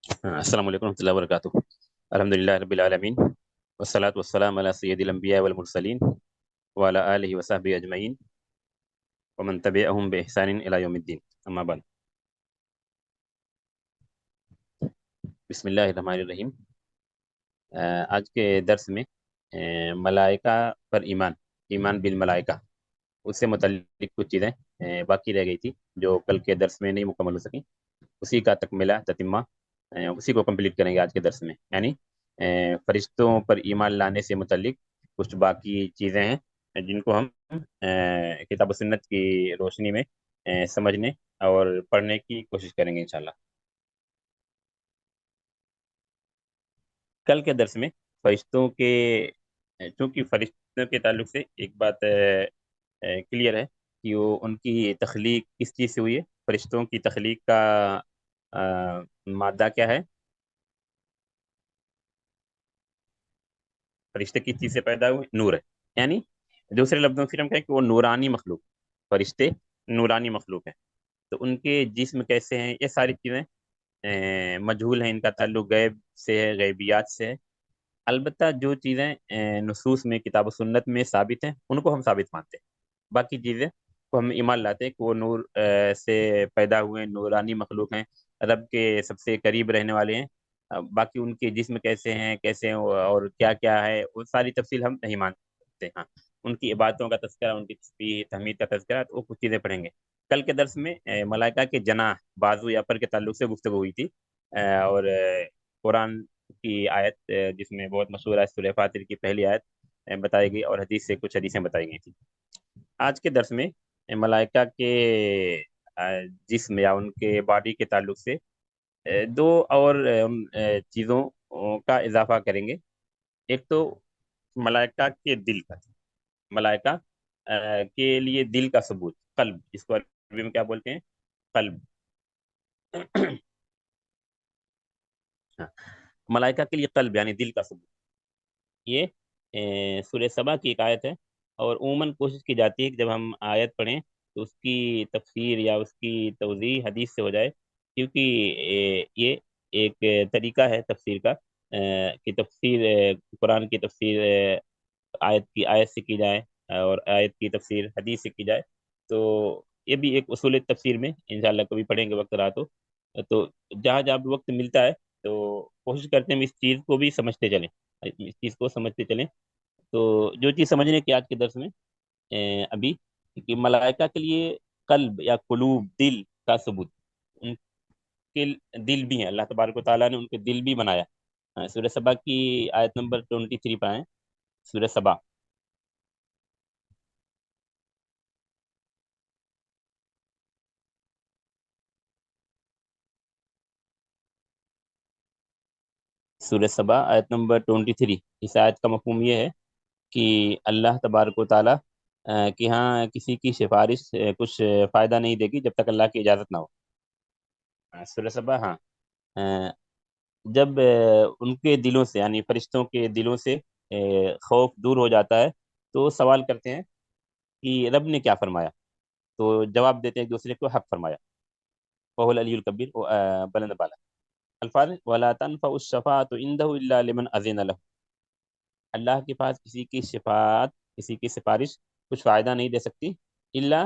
السلام علیکم ورحمۃ اللہ وبرکاتہ۔ الحمد للہ رب العالمین والصلاة والسلام علی سید الانبیاء والمرسلین وعلی آلہ وصحبہ اجمعین ومن تبعہم بإحسان الی یوم الدین، اما بعد۔ بسم اللہ الرحمن الرحیم۔ آج کے درس میں ملائکہ پر ایمان بالملائکہ، اس سے متعلق کچھ چیزیں باقی رہ گئی تھی جو کل کے درس میں نہیں مکمل ہو سکی، اسی کا تکملہ تتمہ اسی کو کمپلیٹ کریں گے آج کے درس میں۔ یعنی فرشتوں پر ایمان لانے سے متعلق کچھ باقی چیزیں ہیں جن کو ہم کتاب و سنت کی روشنی میں سمجھنے اور پڑھنے کی کوشش کریں گے انشاءاللہ۔ کل کے درس میں فرشتوں کے چونکہ فرشتوں کے تعلق سے ایک بات کلیئر ہے کہ وہ ان کی تخلیق کس چیز سے ہوئی ہے۔ فرشتوں کی تخلیق کا مادہ کیا ہے؟ فرشتے کس چیز سے پیدا ہوئے؟ نور ہے۔ یعنی دوسرے لفظوں سے ہم کہیں کہ وہ نورانی مخلوق، فرشتے نورانی مخلوق ہیں۔ تو ان کے جسم کیسے ہیں، یہ ساری چیزیں مجہول ہیں، ان کا تعلق غیب سے ہے، غیبیات سے ہے۔ البتہ جو چیزیں نصوص میں کتاب و سنت میں ثابت ہیں ان کو ہم ثابت مانتے ہیں، باقی چیزیں کو ہم ایمان لاتے ہیں کہ وہ نور سے پیدا ہوئے ہیں، نورانی مخلوق ہیں، رب کے سب سے قریب رہنے والے ہیں۔ باقی ان کے جسم کیسے ہیں اور کیا کیا ہے وہ ساری تفصیل ہم نہیں مانتے۔ ہاں، ان کی عبادتوں کا تذکرہ، ان کی تسبیح تحمید کا تذکرہ، تو وہ کچھ چیزیں پڑھیں گے۔ کل کے درس میں ملائکہ کے جناح، بازو یا پر کے تعلق سے گفتگو ہوئی تھی، اور قرآن کی آیت جس میں بہت مشہور ہے سورہ فاتر کی پہلی آیت بتائی گئی، اور حدیث سے کچھ حدیثیں بتائی گئی تھی۔ آج کے درس میں ملائکہ کے جسم یا ان کے باڈی کے تعلق سے دو اور چیزوں کا اضافہ کریں گے۔ ایک تو ملائکہ کے دل کا، ملائکہ کے لیے دل کا ثبوت، قلب، جس کو عربی میں کیا بولتے ہیں؟ قلب۔ ہاں، ملائکہ کے لیے قلب یعنی دل کا ثبوت، یہ سورہ سبا کی ایک آیت ہے، اور عموماً کوشش کی جاتی ہے کہ جب ہم آیت پڑھیں تو اس کی تفسیر یا اس کی توضیح حدیث سے ہو جائے، کیونکہ یہ ایک طریقہ ہے تفسیر کا کہ تفسیر قرآن کی تفسیر آیت سے کی جائے، اور آیت کی تفسیر حدیث سے کی جائے۔ تو یہ بھی ایک اصول تفسیر میں انشاءاللہ کبھی پڑھیں گے وقت رہا تو جہاں جہاں بھی وقت ملتا ہے تو کوشش کرتے ہیں ہم اس چیز کو بھی سمجھتے چلیں، اس چیز کو سمجھتے چلیں۔ تو جو چیز سمجھنے کی آج کے درس میں ابھی کہ ملائکہ کے لیے قلب یا قلوب، دل کا ثبوت، ان کے دل بھی ہیں، اللہ تبارک و تعالیٰ نے ان کے دل بھی بنایا۔ سورہ سبا کی آیت نمبر 23 پر آئیں، سورہ سبا، سورہ سبا آیت نمبر 23۔ اس آیت کا مفہوم یہ ہے کہ اللہ تبارک و تعالیٰ کہ ہاں کسی کی سفارش کچھ فائدہ نہیں دے گی جب تک اللہ کی اجازت نہ ہو۔ سورہ سبا، ہاں، جب ان کے دلوں سے یعنی فرشتوں کے دلوں سے خوف دور ہو جاتا ہے تو سوال کرتے ہیں کہ رب نے کیا فرمایا، تو جواب دیتے ہیں ایک دوسرے کو حق فرمایا، وهو العلی الکبیر، بلند بالا۔ الفاظ ولا تنفع الشفاعة عنده الا لمن اذن له، اللہ کے پاس کسی کی شفاعت، کسی کی سفارش کچھ فائدہ نہیں دے سکتی، الا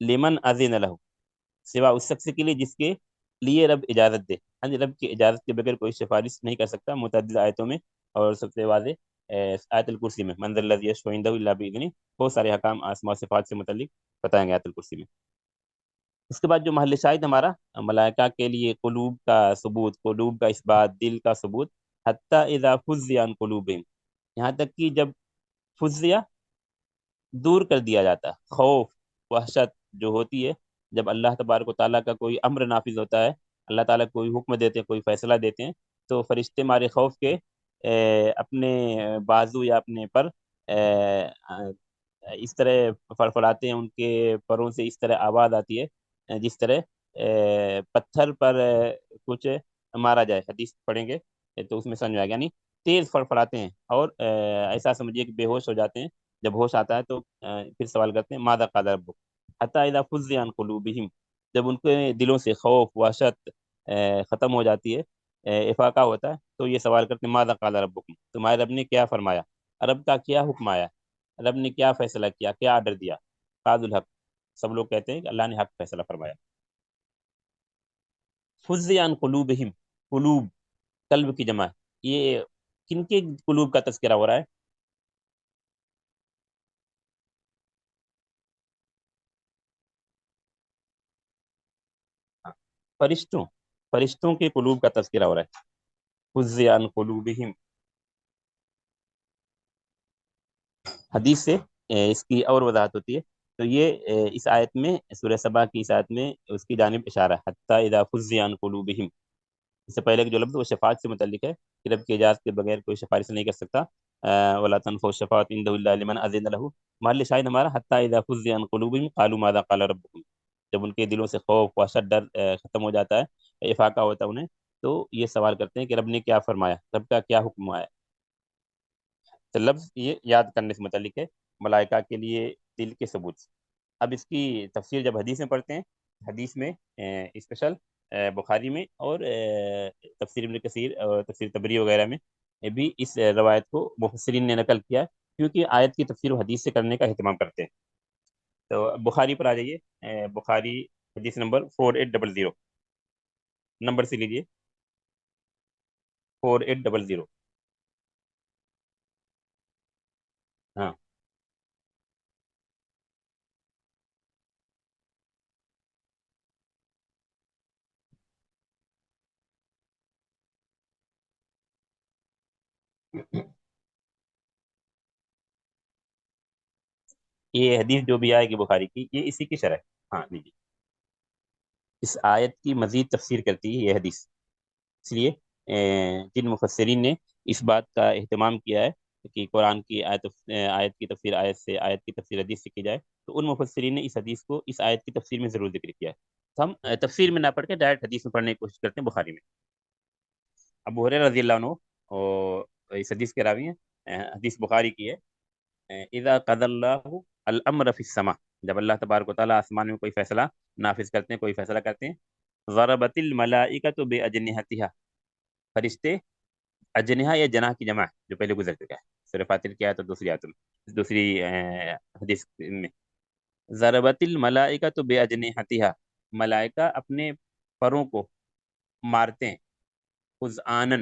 لمن اذن له، سوا اس شخص کے لیے جس کے لیے رب اجازت دے۔ ہاں جی، رب کی اجازت کے بغیر کوئی سفارش نہیں کر سکتا، متعدد آیتوں میں، اور سب سے واضح آیت الکرسی میں، من ذا الذی یشفع عنده الا باذنہ، بہت سارے حکام اسماء و صفات سے متعلق بتائیں گے آیت الکرسی میں۔ اس کے بعد جو محل شاہد ہمارا ملائکہ کے لیے قلوب کا ثبوت، قلوب کا اس بات، دل کا ثبوت، حتی اذا فزع عن قلوبہم، یہاں تک کہ جب فزع دور کر دیا جاتا، خوف وحشت جو ہوتی ہے جب اللہ تبارک و تعالیٰ کا کوئی امر نافذ ہوتا ہے، اللہ تعالیٰ کوئی حکم دیتے ہیں، کوئی فیصلہ دیتے ہیں، تو فرشتے مارے خوف کے اپنے بازو یا اپنے پر اس طرح فڑفڑاتے ہیں، ان کے پروں سے اس طرح آواز آتی ہے جس طرح پتھر پر کچھ مارا جائے، حدیث پڑھیں گے تو اس میں سمجھ آئے گا، یعنی تیز فڑفڑاتے ہیں، اور ایسا سمجھیے کہ بے ہوش ہو جاتے ہیں۔ جب ہوش آتا ہے تو پھر سوال کرتے ہیں ماذا قال ربک، حتی اذا فزع عن قلوبہم، جب ان کے دلوں سے خوف وحشت ختم ہو جاتی ہے افاقہ ہوتا ہے تو یہ سوال کرتے ہیں ماذا قال ربکم، تمہارے رب نے کیا فرمایا، رب کا کیا حکم آیا، رب نے کیا فیصلہ کیا، کیا آرڈر دیا، قاد الحق، سب لوگ کہتے ہیں کہ اللہ نے حق فیصلہ فرمایا۔ فزع عن قلوبہم، قلوب قلب کی جمع ہے، یہ کن کے قلوب کا تذکرہ ہو رہا ہے؟ ہاں، فرشتوں، فرشتوں کے قلوب کا تذکرہ ہو رہا ہے، فزع عن قلوبہم۔ حدیث سے اس کی اور وضاحت ہوتی ہے، تو یہ اس آیت میں، سورہ سبا کی اس آیت میں اس کی جانب اشارہ ہے، حتی اذا فزع عن قلوبہم۔ اس سے پہلے کے جو لفظ وہ شفاعت سے متعلق ہے کہ رب کی اجازت کے بغیر کوئی سفارش نہیں کر سکتا، ولا تنفع الشفاعة عنده الا لمن اذن له۔ محل شاہد ہمارا حتی اذا فزع عن قلوبہم قالوا ماذا قال ربكم، جب ان کے دلوں سے خوف وحشت ڈر ختم ہو جاتا ہے، افاقہ ہوتا ہے انہیں، تو یہ سوال کرتے ہیں کہ رب نے کیا فرمایا، رب کا کیا حکم آیا۔ تو لفظ یہ یاد کرنے سے متعلق ہے، ملائکہ کے لیے دل کے ثبوت سے۔ اب اس کی تفسیر جب حدیث میں پڑھتے ہیں، حدیث میں اسپیشل بخاری میں اور تفسیر ابن کثیر اور تفسیر تبری وغیرہ میں بھی اس روایت کو مفسرین نے نقل کیا ہے، کیونکہ آیت کی تفسیر و حدیث سے کرنے کا اہتمام کرتے ہیں۔ تو بخاری پر آ جائیے، بخاری حدیث نمبر 4800، نمبر سے لیجیے 4800۔ ہاں، یہ حدیث جو بھی آئے گی بخاری کی، یہ اسی کی شرح ہے۔ ہاں لیجیے، اس آیت کی مزید تفسیر کرتی ہے یہ حدیث، اس لیے جن مفسرین نے اس بات کا اہتمام کیا ہے کہ قرآن کی آیت کی تفسیر آیت سے، آیت کی تفسیر حدیث سے کی جائے، تو ان مفسرین نے اس حدیث کو اس آیت کی تفسیر میں ضرور ذکر کیا ہے۔ تو ہم تفسیر میں نہ پڑھ کے ڈائریکٹ حدیث میں پڑھنے کی کوشش کرتے ہیں بخاری میں۔ ابو ہریرہ رضی اللہ عنہ اور اس حدیث کے راوی ہیں، حدیث بخاری کی ہے، اذا قضى اللہ الامر فی السماء، جب اللہ تبارک و تعالیٰ آسمان میں کوئی فیصلہ نافذ کرتے ہیں، کوئی فیصلہ کرتے ہیں، ضربت الملائکۃ باجنحتها، فرشتے، اجنحہ یا جناح کی جمع ہے جو پہلے گزر چکا ہے سورہ فاتر کی آیت اور دوسری آیت میں، دوسری حدیث میں، ضربت الملائکۃ باجنحتها، ملائکہ اپنے پروں کو مارتے ہیں، خذعانا،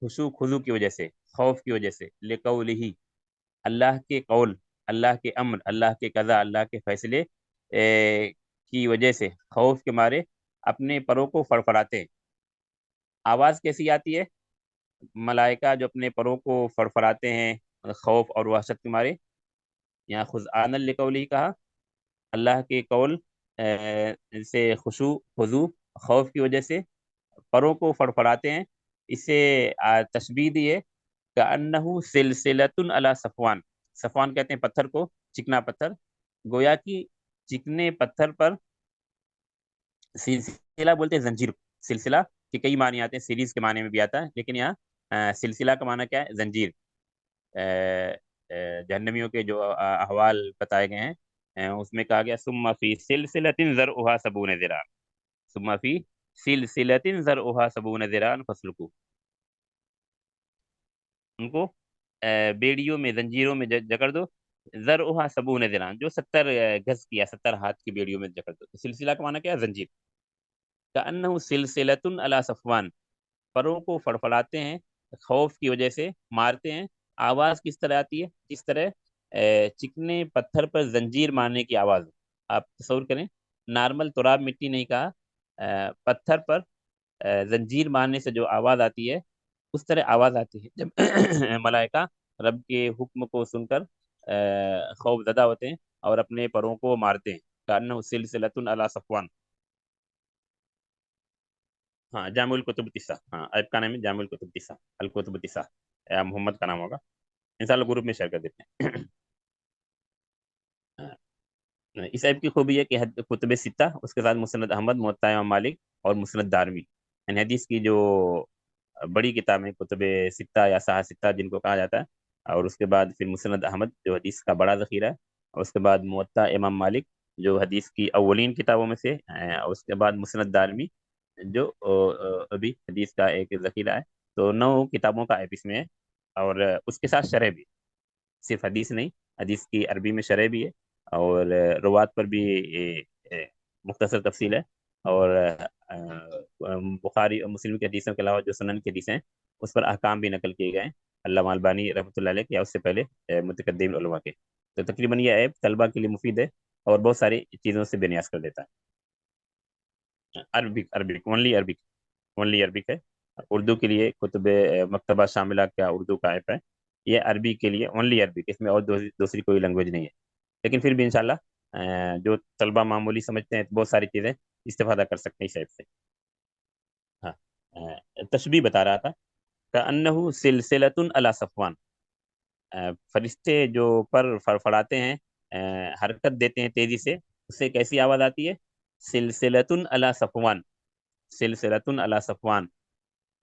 خشوع خضوع کی وجہ سے، خوف کی وجہ سے، لقولہ، اللہ کے قول، اللہ کے امر، اللہ کے قضاء، اللہ کے فیصلے کی وجہ سے، خوف کے مارے اپنے پروں کو فڑفڑاتے ہیں۔ آواز کیسی آتی ہے؟ ملائکہ جو اپنے پروں کو فڑفڑاتے ہیں خوف اور وحشت کے مارے، یہاں خذعان لقولی کہا، اللہ کے قول سے خشوع خضوع، خوف کی وجہ سے پروں کو فڑفڑاتے ہیں، اسے تشبیہ دی ہے کأنہ سلسلۃ علی صفوان، صفوان کہتے ہیں پتھر کو، چکنا پتھر، گویا کی چکنے پتھر پر، سلسلہ بولتے ہیں زنجیر، سلسلہ کے کئی معنی آتے ہیں، سیریز کے معنی میں بھی آتا ہے، لیکن یہاں سلسلہ کا معنی کیا ہے؟ زنجیر۔ جہنمیوں کے جو احوال بتائے گئے ہیں، اس میں کہا گیا ثم فی سلسلۃ ذرعها 70 ذراع، ثم فی سلسلۃ ذرعها 70 ذراع فاسلکوہ، ان کو بیڑیوں میں، زنجیروں میں جکڑ دو، ذرعها 70 ذراع، جو 70 گز کی یا 70 ہاتھ کی بیڑیوں میں جکڑ دو۔ تو سلسلہ کا معنی کیا ہے؟ زنجیر۔ کأنہ سلسلۃ علی صفوان، پروں کو فڑفڑاتے ہیں خوف کی وجہ سے، مارتے ہیں، آواز کس طرح آتی ہے؟ اس طرح چکنے پتھر پر زنجیر مارنے کی آواز، آپ تصور کریں، نارمل تراب مٹی نہیں کہا، پتھر پر زنجیر مارنے سے جو آواز آتی ہے، اس طرح آواز آتی ہے جب ملائکہ رب کے حکم کو سن کر خوف زدہ ہوتے ہیں اور اپنے پروں کو مارتے ہیں، کأنہ سلسلۃ علی صفوان۔ ہاں، جامع الکتب تسع، ہاں ایپ کا نام ہے جامع الکتب تسع، الکتب تسع، محمد کا نام ہوگا، انشاءاللہ گروپ میں شیئر کر دیتے ہیں۔ اس ایپ کی خوبی ہے کہ کتب ستہ، اس کے ساتھ مسند احمد، موطا امام مالک اور مسند دارمی، یعنی حدیث کی جو بڑی کتاب ہے کتب ستہ یا صحاح ستہ جن کو کہا جاتا ہے، اور اس کے بعد پھر مسند احمد جو حدیث کا بڑا ذخیرہ ہے، اور اس کے بعد موطا امام مالک جو حدیث کی اولین کتابوں میں سے، اور اس کے بعد مسند دارمی جو ابھی حدیث کا ایک ذخیرہ ہے، تو 9 کتابوں کا ایپ اس میں ہے، اور اس کے ساتھ شرح بھی، صرف حدیث نہیں، حدیث کی عربی میں شرح بھی ہے، اور روات پر بھی مختصر تفصیل ہے، اور بخاری اور مسلم کی حدیثوں کے علاوہ جو سنن کی حدیثیں ہیں اس پر احکام بھی نقل کیے گئے ہیں علامہ البانی رحمۃ اللہ علیہ کے، یا اس سے پہلے متقدم علماء کے۔ تو تقریباً یہ ایپ طلبہ کے لیے مفید ہے، اور بہت ساری چیزوں سے بے نیاز کر دیتا ہے۔ Arabic, Arabic only, Arabic only Arabic ہے۔ اردو کے لیے کتب مکتبہ شاملہ کا اردو کا ایپ ہے، یہ عربی کے لیے اونلی عربک، اس میں اور دوسری کوئی لینگویج نہیں ہے، لیکن پھر بھی انشاءاللہ جو طلبہ معمولی سمجھتے ہیں تو بہت ساری چیزیں استفادہ کر سکتے ہیں اس ایپ سے۔ ہاں، تشبیہ بتا رہا تھا، کأنہ سلسلۃ علی صفوان، فرشتے جو پر فڑفڑاتے ہیں، حرکت دیتے ہیں تیزی سے، اس سے کیسی آواز آتی ہے؟ سلسلۃ علی صفوان، سلسلۃ علی صفوان،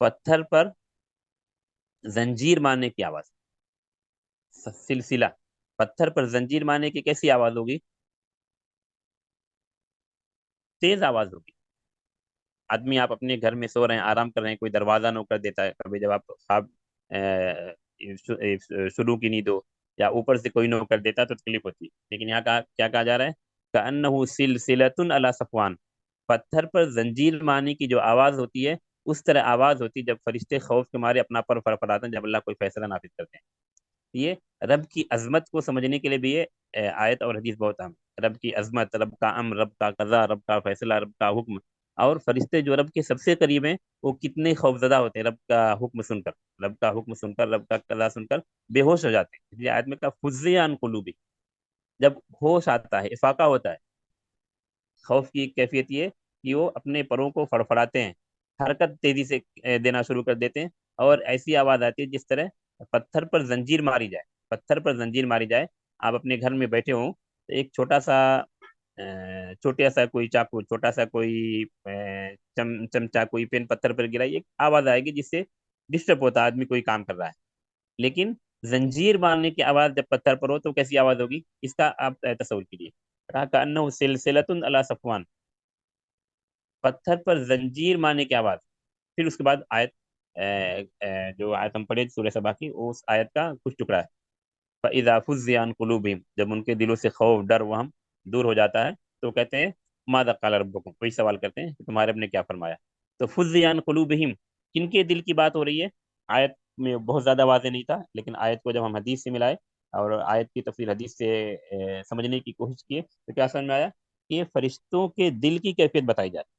پتھر پر زنجیر مارنے کی آواز، سلسلہ، پتھر پر زنجیر مارنے کی کیسی آواز ہوگی؟ تیز آواز ہوگی۔ آدمی، آپ اپنے گھر میں سو رہے ہیں، آرام کر رہے ہیں، کوئی دروازہ نو کر دیتا ہے، کبھی جب آپ خواب شروع کی نیند ہو، یا اوپر سے کوئی نو کر دیتا ہے تو تکلیف ہوتی ہے، لیکن یہاں کیا کہا جا رہا ہے؟ کأنہ سلسلۃ علی صفوان، پتھر پر زنجیر مارنے کی جو آواز ہوتی ہے، اس طرح آواز ہوتی ہے جب فرشتے خوف کے مارے اپنا پر فرفڑاتے ہیں، جب اللہ کوئی فیصلہ نافذ کرتے ہیں۔ یہ رب کی عظمت کو سمجھنے کے لیے بھی یہ آیت اور حدیث بہت اہم ہے۔ رب کی عظمت، رب کا امر، رب کا قضا، رب کا فیصلہ، رب کا حکم، اور فرشتے جو رب کے سب سے قریب ہیں وہ کتنے خوفزدہ ہوتے ہیں رب کا حکم سن کر، رب کا حکم سن کر، رب کا قضا سن کر بے ہوش ہو جاتے ہیں۔ اس لیے آیت میں کہا فزع عن قلوبی، جب ہوش آتا ہے، افاقہ ہوتا ہے۔ خوف کی ایک کیفیت یہ کہ وہ اپنے پروں کو فڑفڑاتے ہیں، حرکت تیزی سے دینا شروع کر دیتے ہیں، اور ایسی آواز آتی ہے جس طرح پتھر پر زنجیر ماری جائے، پتھر پر زنجیر ماری جائے۔ آپ اپنے گھر میں بیٹھے ہوں تو ایک چھوٹا سا کوئی چاقو، چھوٹا سا کوئی چمچا، کوئی پین پتھر پر گرا، ایک آواز آئے گی جس سے ڈسٹرب ہوتا ہے، آدمی کوئی کام کر رہا ہے، لیکن زنجیر مارنے کی آواز جب پتھر پر ہو تو کیسی آواز ہوگی؟ اس کا آپ تصور کیجیے، کہا کأنہ سلسلۃ علی صفوان، پتھر پر زنجیر مارنے کی آواز۔ پھر اس کے بعد آیت، جو آیت ہم پڑھے سورہ سبا کی، اس آیت کا کچھ ٹکڑا ہے، فَإِذَا فُزِّعَ عَنْ قُلُوبِهِمْ، جب ان کے دلوں سے خوف، ڈر، وہم دور ہو جاتا ہے تو کہتے ہیں ماذا قال ربکم، وہی سوال کرتے ہیں کہ تمہارے رب نے کیا فرمایا۔ تو فُزِّعَ عَنْ قُلُوبِهِمْ، کن کے دل کی بات ہو رہی ہے؟ آیت میں بہت زیادہ واضح نہیں تھا، لیکن آیت کو جب ہم حدیث سے ملائے اور آیت کی تفسیر حدیث سے سمجھنے کی کوشش کیے تو کیا سمجھ میں آیا کہ یہ فرشتوں کے دل کی کیفیت بتائی جا رہی ہے،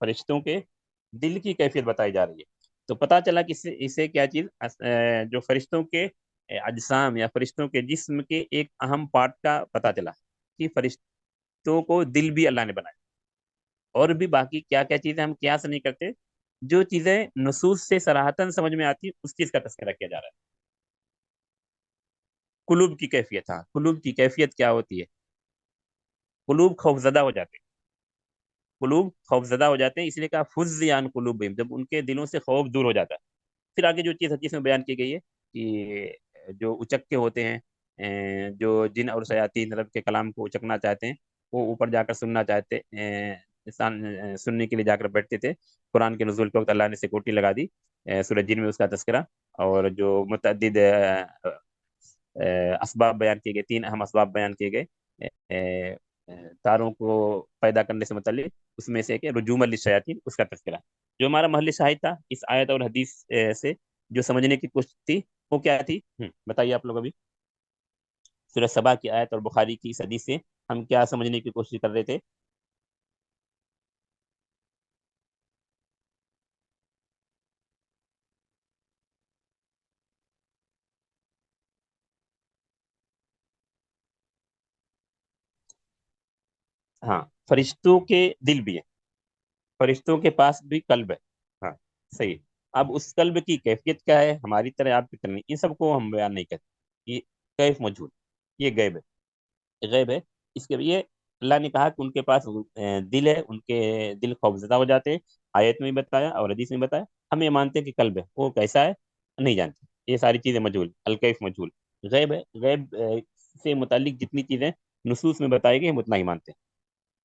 فرشتوں کے دل کی کیفیت بتائی جا رہی ہے۔ تو پتہ چلا کہ اسے کیا چیز، جو فرشتوں کے اجسام یا فرشتوں کے جسم کے ایک اہم پارٹ کا پتہ چلا کہ فرشتوں کو دل بھی اللہ نے بنایا، اور بھی باقی کیا کیا چیزیں ہم قیاس نہیں کرتے، جو چیزیں نصوص سے صراحتاً سمجھ میں آتی اس چیز کا تذکرہ کیا جا رہا ہے۔ قلوب کی کیفیت، ہاں، قلوب کی کیفیت کیا ہوتی ہے؟ قلوب خوفزدہ ہو جاتے ہیں، قلوب خوفزدہ ہو جاتے ہیں، اس لیے کہا فُزِّعَ عَنْ قُلُوبِهِمْ، جب ان کے دلوں سے خوف دور ہو جاتا ہے۔ پھر آگے جو چیز حدیث میں بیان کی گئی ہے کہ جو اچکے ہوتے ہیں، جو جن اور شیاطین رب کے کلام کو اچکنا چاہتے ہیں، وہ اوپر جا کر سننا چاہتے، سننے کے لیے جا کر بیٹھتے تھے۔ قرآن کے نزول کے وقت اللہ نے سیکورٹی لگا دی، سورہ جن میں اس کا تذکرہ، اور جو متعدد اسباب بیان کیے گئے، 3 اہم اسباب بیان کیے گئے تاروں کو پیدا کرنے سے متعلق، اس میں سے کہ رجوم للشیاطین، اس کا تذکرہ۔ جو ہمارا محل شاہد تھا اس آیت اور حدیث سے جو سمجھنے کی کوشش تھی وہ کیا تھی؟ بتائیے آپ لوگ ابھی سورہ سبا کی آیت اور بخاری کی اس حدیث سے ہم کیا سمجھنے کی کوشش کر رہے تھے؟ ہاں، فرشتوں کے دل بھی ہیں، فرشتوں کے پاس بھی قلب ہے، ہاں، صحیح۔ اب اس قلب کی کیفیت کیا ہے؟ ہماری طرح آپ کی طرح نہیں، ان سب کو ہم بیان نہیں کرتے، یہ کیف موجود، یہ غیب ہے، غیب ہے۔ اس کے لیے اللہ نے کہا کہ ان کے پاس دل ہے، ان کے دل خوفزدہ ہو جاتے ہیں، آیت میں بھی بتایا اور حدیث میں بتایا۔ ہم یہ مانتے ہیں کہ قلب ہے، وہ کیسا ہے نہیں جانتے، یہ ساری چیزیں مجہول، الکیف مجہول، غیب ہے۔ غیب سے متعلق جتنی چیزیں نصوص میں بتائی گئی ہم اتنا ہی مانتے ہیں۔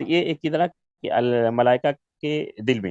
تو یہ ایک چیز رہا کہ الملائکہ کے دل میں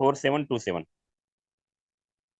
4727।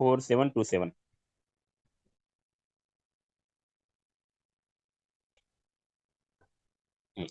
4727।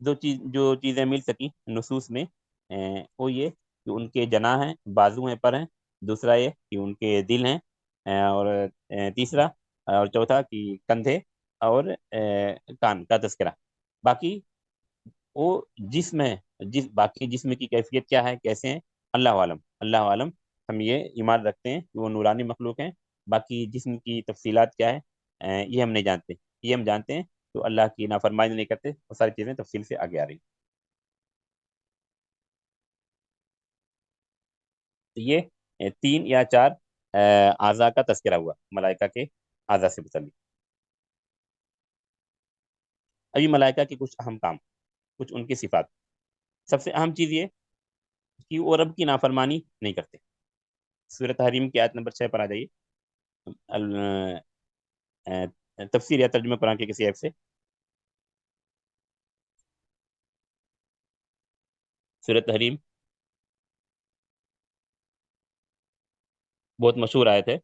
جو چیزیں مل سکی نصوص میں، وہ یہ کہ ان کے جناح ہیں، بازو ہیں، پر ہیں، دوسرا یہ کہ ان کے دل ہیں، اور تیسرا اور چوتھا کہ کندھے اور کان کا تذکرہ۔ باقی وہ جسم ہے، باقی جسم کی کیفیت کیا ہے، کیسے ہیں، اللہ عالم، اللہ عالم۔ ہم یہ ایمان رکھتے ہیں کہ وہ نورانی مخلوق ہیں، باقی جسم کی تفصیلات کیا ہے یہ ہم نہیں جانتے۔ یہ ہم جانتے ہیں تو اللہ کی نافرمانی نہیں کرتے، وہ ساری چیزیں تفصیل سے آگے آ رہی ہیں۔ تو یہ تین یا چار اعضاء کا تذکرہ ہوا ملائکہ کے اعضاء سے متعلق۔ ابھی ملائکہ کے کچھ اہم کام، کچھ ان کی صفات۔ سب سے اہم چیز یہ کہ وہ رب کی نافرمانی نہیں کرتے۔ سورۃ تحریم کی آیت نمبر 6 پر آ جائیے، تفسیر یا ترجمہ قرآن کے کسی ایپ سے۔ سورۃ تحریم بہت مشہور آیت ہے،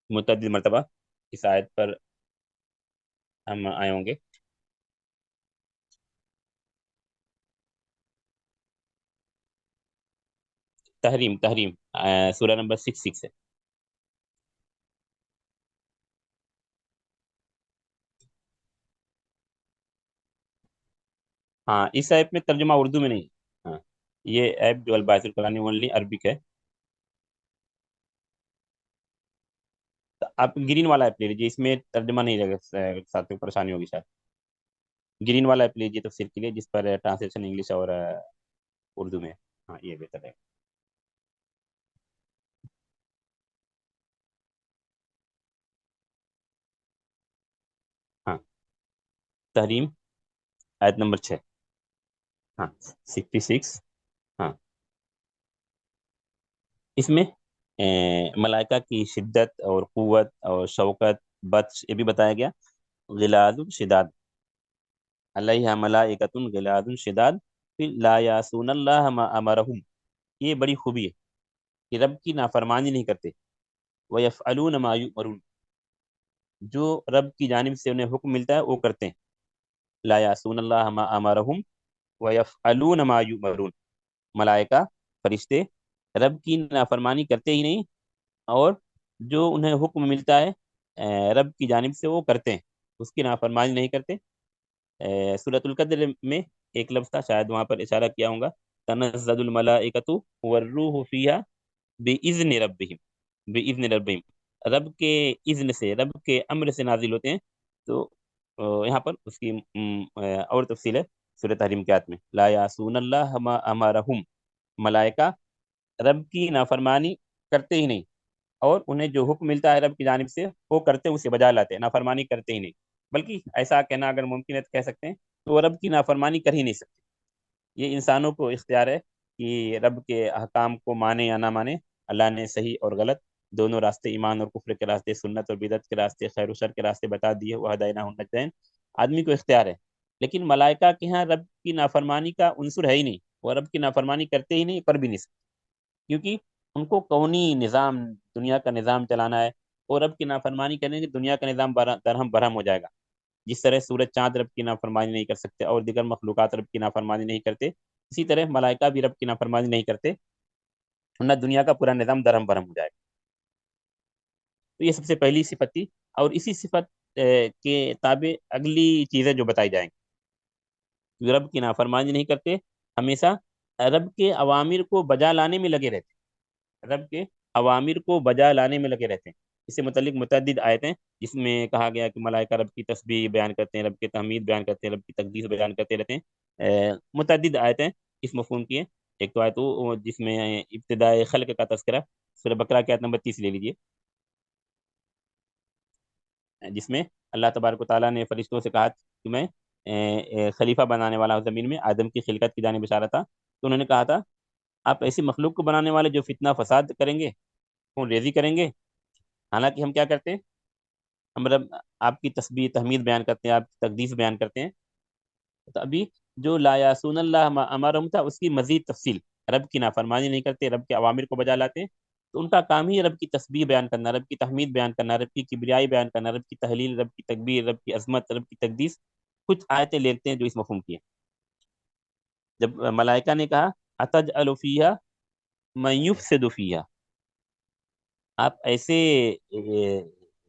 متعدد مرتبہ اس آیت پر ہم آئے ہوں گے۔ تحریم، تحریم، سورہ نمبر 66 ہے۔ ہاں، اس ایپ میں ترجمہ اردو میں نہیں ہے۔ ہاں، یہ ایپ جو الباعث القرآنی اونلی عربک ہے۔ تو آپ گرین والا ایپ لے لیجیے، اس میں ترجمہ نہیں رہے گا، ساتھ میں پریشانی ہوگی شاید۔ گرین والا ایپ لیجیے تفسیر کے لیے، جس پر ٹرانسلیشن انگلش اور اردو میں ہے۔ ہاں، یہ بہتر ہے۔ ہاں، تحریم آیت نمبر 6۔ ہاں، 66۔ ہاں، اس میں ملائکہ کی شدت اور قوت اور شوکت، بطش، یہ بھی بتایا گیا۔ غلاظ شداد، علیہ ملائکۃ غلاظ شداد، پھر لا یعصون اللہ ما امرہم۔ یہ بڑی خوبی ہے کہ رب کی نافرمانی نہیں کرتے، ویفعلون ما یؤمرون، جو رب کی جانب سے انہیں حکم ملتا ہے وہ کرتے ہیں۔ لا یعصون اللہ ما امرہم ویفعلون ما یؤمرون، ملائکہ، فرشتے رب کی نافرمانی کرتے ہی نہیں، اور جو انہیں حکم ملتا ہے رب کی جانب سے وہ کرتے ہیں، اس کی نافرمانی نہیں کرتے۔ سورۃ القدر میں ایک لفظ تھا، شاید وہاں پر اشارہ کیا ہوں گا، تنزل الملائکۃ والروح فیہا بِإِذْنِ ربہم، بِإِذْنِ ربہم، رب کے اذن سے، رب کے امر سے نازل ہوتے ہیں۔ تو یہاں پر اس کی اور تفصیل ہے سورۃ تحریم کے آیت میں، لا یعصون اللہ ما امرہم، ملائکہ رب کی نافرمانی کرتے ہی نہیں، اور انہیں جو حکم ملتا ہے رب کی جانب سے وہ کرتے، اسے بجا لاتے ہیں، نافرمانی کرتے ہی نہیں۔ بلکہ ایسا کہنا اگر ممکن ہے تو کہہ سکتے ہیں تو وہ رب کی نافرمانی کر ہی نہیں سکتے۔ یہ انسانوں کو اختیار ہے کہ رب کے احکام کو مانے یا نہ مانے۔ اللہ نے صحیح اور غلط دونوں راستے، ایمان اور کفر کے راستے، سنت اور بدعت کے راستے، خیر و شر کے راستے بتا دیے، وہدیناہ النجدین۔ آدمی کو اختیار ہے، لیکن ملائکہ کے ہاں رب کی نافرمانی کا عنصر ہے ہی نہیں، وہ رب کی نافرمانی کرتے ہی نہیں، کر بھی نہیں سکتے، کیونکہ ان کو کونی نظام، دنیا کا نظام چلانا ہے، اور رب کی نافرمانی کریں گے دنیا کا نظام درہم برہم ہو جائے گا۔ جس طرح سورج چاند رب کی نافرمانی نہیں کر سکتے اور دیگر مخلوقات رب کی نافرمانی نہیں کرتے، اسی طرح ملائکہ بھی رب کی نافرمانی نہیں کرتے، ورنہ دنیا کا پورا نظام درہم برہم ہو جائے گا۔ تو یہ سب سے پہلی صفت تھی، اور اسی صفت کے تابع اگلی چیزیں جو بتائی جائیں گی، رب کی نافرمانی نہیں کرتے، ہمیشہ رب کے اوامر کو بجا لانے میں لگے رہتے، رب کے اوامر کو بجا لانے میں لگے رہتے ہیں۔ اس سے متعلق متعدد آیتیں جس میں کہا گیا کہ ملائکہ رب کی تسبیح بیان کرتے ہیں، رب کی تحمید بیان کرتے ہیں، رب کی تقدیس بیان کرتے رہتے ہیں۔ متعدد آیتیں اس مفہوم کی ہیں۔ ایک تو آیت وہ جس میں ابتداء خلق کا تذکرہ، سورہ بقرہ کی آیت نمبر 30 لے لیجیے، جس میں اللہ تبارک و تعالیٰ نے فرشتوں سے کہا کہ میں خلیفہ بنانے والا ہوں زمین میں، آدم کی خلقت کی جانب اشارہ تھا، تو انہوں نے کہا تھا آپ ایسی مخلوق کو بنانے والے جو فتنہ فساد کریں گے، خون ریزی کریں گے، حالانکہ ہم کیا کرتے ہیں، ہم رب آپ کی تسبیح تحمید بیان کرتے ہیں، آپ کی تقدیس بیان کرتے ہیں۔ تو ابھی جو لا یعصون اللہ ما امرہم تھا، اس کی مزید تفصیل، رب کی نافرمانی نہیں کرتے، رب کے اوامر کو بجا لاتے ہیں، تو ان کا کام ہی رب کی تسبیح بیان کرنا، رب کی تحمید بیان کرنا، رب کی کبریائی بیان کرنا، رب کی تحلیل، رب کی تکبیر، رب کی عظمت، رب کی تقدیس، کچھ آیتیں لیتے ہیں جو اس مفہوم کی ہیں. جب ملائکہ نے کہا اتجعل فیہا من یفسد فیہا، آپ ایسے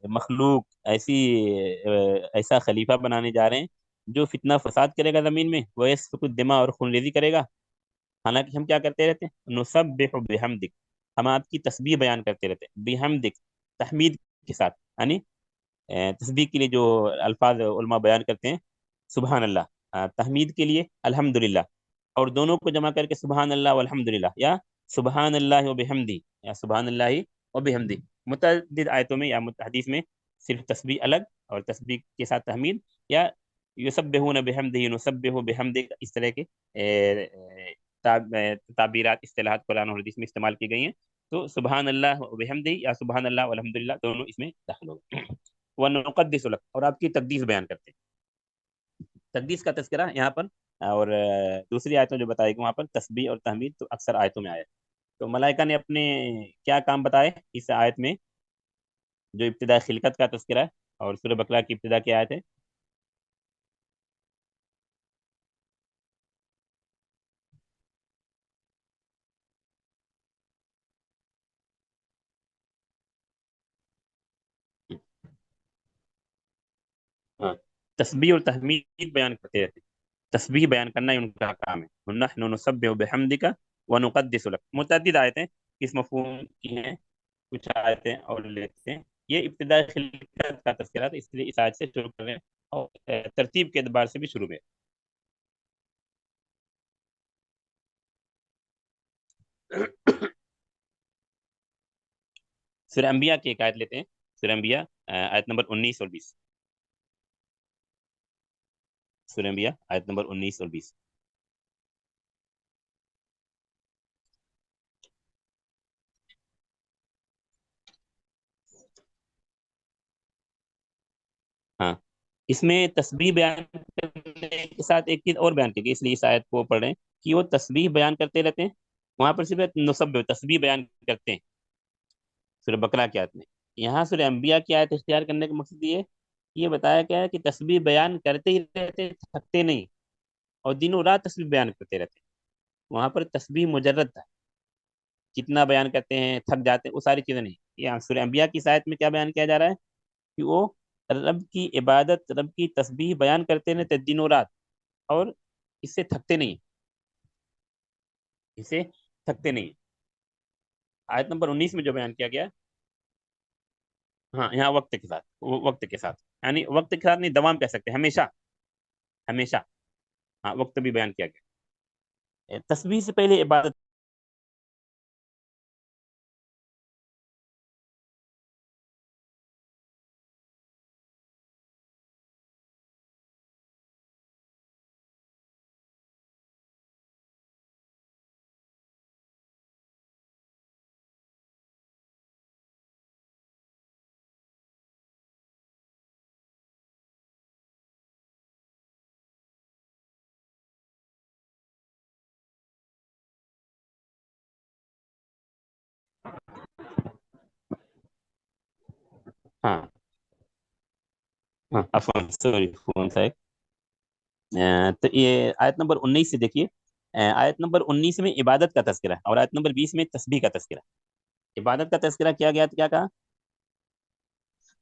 مخلوق، ایسا خلیفہ بنانے جا رہے ہیں جو فتنہ فساد کرے گا زمین میں، ویسفک الدماء، اور خون ریزی کرے گا. حالانکہ ہم کیا کرتے رہتے ہیں، نسبح بحمدک، ہم آپ کی تسبیح بیان کرتے رہتے ہیں، بحمدک، تحمید کے ساتھ، یعنی تسبیح کے لیے جو الفاظ علماء بیان کرتے ہیں، سبحان اللہ، تحمید کے لیے الحمدللہ، اور دونوں کو جمع کر کے سبحان اللہ والحمدللہ، یا سبحان اللہ و بحمدی، یا سبحان اللہ و بحمدی. متعدد آیتوں میں یا حدیث میں صرف تسبیح الگ اور تسبیح کے ساتھ تحمید، یا یسبحون بحمدہ نسبح بحمدہ، اس طرح کے تعبیرات، اصطلاحات قرآن اور حدیث میں استعمال کی گئی ہیں. تو سبحان اللہ و بحمدہ یا سبحان اللہ والحمدللہ دونوں اس میں داخل ہو گئے. وَنُقَدِّسُ لَكَ، اور آپ کی تقدیس بیان کرتے ہیں. تقدیس کا تذکرہ یہاں پر اور دوسری آیتوں جو بتائی گئی وہاں پر تسبیح اور تحمید تو اکثر آیتوں میں آیا. تو ملائکہ نے اپنے کیا کام بتائے اس آیت میں، جو ابتدا خلقت کا تذکرہ ہے، اور سورہ بقرہ کی ابتدا کی آیت ہے. ہاں، تسبیح اور تحمید بیان کرتے رہتے ہیں. تسبیح بیان کرنا ہی ان کا کام ہے. وَنَحْنُ نُسَبِّحُ بِحَمْدِكَ وَنُقَدِّسُ لَكَ. متعدد آیتیں کس مفہوم کی ہیں، کچھ آیتیں اور لیتے ہیں. یہ ابتدائی خلقت کا تذکرہ تھا، اس لیے اس آیت سے شروع کر رہے ہیں، اور ترتیب کے اعتبار سے بھی شروع میں. سورہ انبیاء کی ایک آیت لیتے ہیں، سورہ انبیاء آیت نمبر 19 اور 20. سورہ انبیاء آیت نمبر 19 اور 20. ہاں، اس میں تسبیح بیان کرنے کے ساتھ ایک چیز اور بیان کی گئی، اس لیے اس آیت کو پڑھ رہے ہیں کہ وہ تسبیح بیان کرتے رہتے ہیں. وہاں پر صرف نصب تسبیح بیان کرتے ہیں سورہ بقرہ کی آیت میں. یہاں سورہ انبیاء کی آیت اختیار کرنے کا مقصد یہ بتایا گیا ہے کہ تسبیح بیان کرتے ہی رہتے، تھکتے نہیں، اور دنوں رات تسبیح بیان کرتے رہتے. وہاں پر تسبیح مجرد تھا، کتنا بیان کرتے ہیں، تھک جاتے ہیں، وہ ساری چیزیں نہیں. یہاں سورہ انبیاء کی آیت میں کیا بیان کیا جا رہا ہے کہ وہ رب کی عبادت، رب کی تسبیح بیان کرتے رہتے دنوں رات، اور اس سے تھکتے نہیں، اسے تھکتے نہیں. آیت نمبر 19 میں جو بیان کیا گیا، ہاں، یہاں وقت کے ساتھ، وقت کے ساتھ، یعنی وقت کے ساتھ نہیں، دوام کہہ سکتے ہیں، ہمیشہ، ہمیشہ. ہاں، وقت بھی بیان کیا گیا. تسبیح سے پہلے عبادت. ہاں ہاں، عفواً، سوری، فون تھا ایک. تو یہ آیت نمبر 19 سے دیکھیے. آیت نمبر 19 میں عبادت کا تذکرہ ہے، اور آیت نمبر 20 میں تسبیح کا تذکرہ. عبادت کا تذکرہ کیا گیا تو کیا کہا،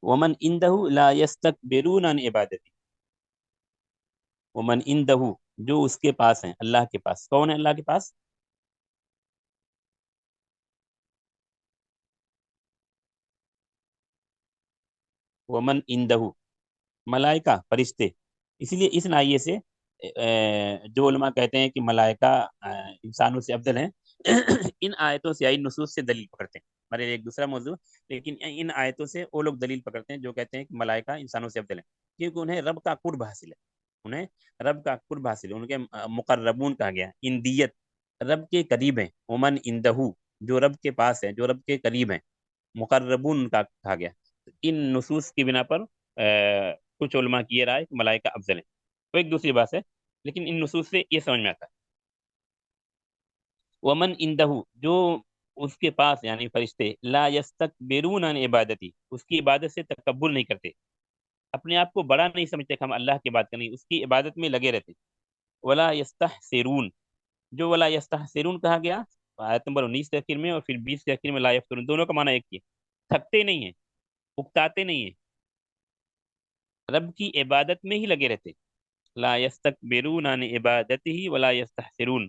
ومن عنده لا يستكبرون عن عبادتی. ومن عنده، جو اس کے پاس ہیں، اللہ کے پاس. کون ہے اللہ کے پاس؟ ومن عنده، ملائکہ، فرشتے. اسی لیے اس نائیے سے جو علماء کہتے ہیں کہ ملائکہ انسانوں سے افضل ہیں، ان آیتوں سے، ان نصوص سے دلیل پکڑتے ہیں. ہمارے ایک دوسرا موضوع، لیکن ان آیتوں سے وہ لوگ دلیل پکڑتے ہیں جو کہتے ہیں کہ ملائکہ انسانوں سے افضل ہیں، کیونکہ انہیں رب کا قرب حاصل ہے. انہیں رب کا قرب حاصل ہے، ان کے مقربون کہا گیا ہے، اندیت، رب کے قریب ہیں. ومن اندہو، جو رب کے پاس ہے، جو رب کے قریب ہیں. مقربون ان کا کہا گیا. ان نصوص کی بنا پر کچھ علماء کی یہ رائے کہ ملائکہ افضل ہیں. تو ایک دوسری بات ہے، لیکن ان نصوص سے یہ سمجھ میں آتا ہے. ومن اندہو، جو اس کے پاس، یعنی فرشتے، لا یستکبرون عن عبادتی، اس کی عبادت سے تکبر نہیں کرتے. اپنے آپ کو بڑا نہیں سمجھتے کہ ہم اللہ کی بات کریں، اس کی عبادت میں لگے رہتے. ولا یستحسرون، جو ولا یستحسرون کہا گیا آیت نمبر 19 کے آخر میں، اور پھر 20 کے آخر میں لا یفترون، دونوں کا معنی ایک ہی ہے. تھکتے نہیں ہیں، اکتاتے نہیں ہیں، رب کی عبادت میں ہی لگے رہتے. لا یستکبرون عن عبادتہ ولا یستحسرون،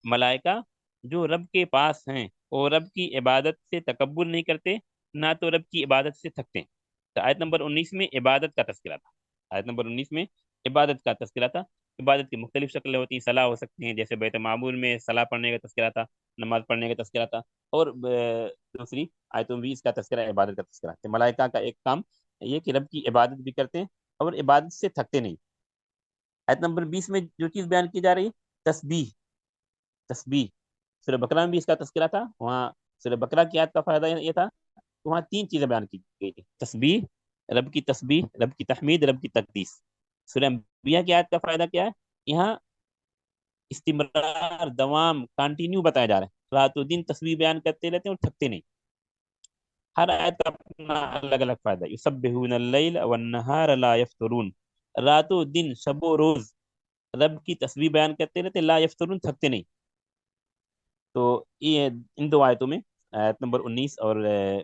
ملائکہ جو رب کے پاس ہیں اور رب کی عبادت سے تکبر نہیں کرتے، نہ تو رب کی عبادت سے تھکتے ہیں. تو آیت نمبر 19 میں عبادت کا تذکرہ تھا. آیت نمبر 19 میں عبادت کا تذکرہ تھا. عبادت کی مختلف شکلیں ہوتی ہیں، صلاح ہو سکتی ہیں، جیسے بیت معمور میں صلاح پڑھنے کا تذکرہ تھا، نماز پڑھنے کا تذکرہ تھا. اور دوسری آیتوں میں بھی اس کا تذکرہ عبادت کا تذکرہ ہے. ملائکہ کا ایک کام یہ کہ رب کی عبادت بھی کرتے ہیں اور عبادت سے تھکتے نہیں. آیت نمبر 20 میں جو چیز بیان کی جا رہی ہے، تسبیح. تسبیح سورہ بقرہ میں بھی اس کا تذکرہ تھا. وہاں سورہ بقرہ کی آیت کا فائدہ یہ تھا کہ وہاں تین چیزیں بیان کی گئی تھی: تسبیح، تسبیح، رب کی تحمید، رب کی تقدیس. سورہ انبیاء کی آیت کا فائدہ کیا ہے؟ یہاں استمرار، دوام، کنٹینیو بتایا جا رہا ہے. رات و دن تسبیح بیان کرتے رہتے ہیں اور تھکتے نہیں. ہر آیت کا اپنا الگ الگ فائدہ. یسبحون اللیل والنہار لا یفترون، رات و دن، شب و روز رب کی تسبیح بیان کرتے رہتے، لا یفترون، تھکتے نہیں. تو یہ ان دو آیتوں میں، آیت نمبر 19 اور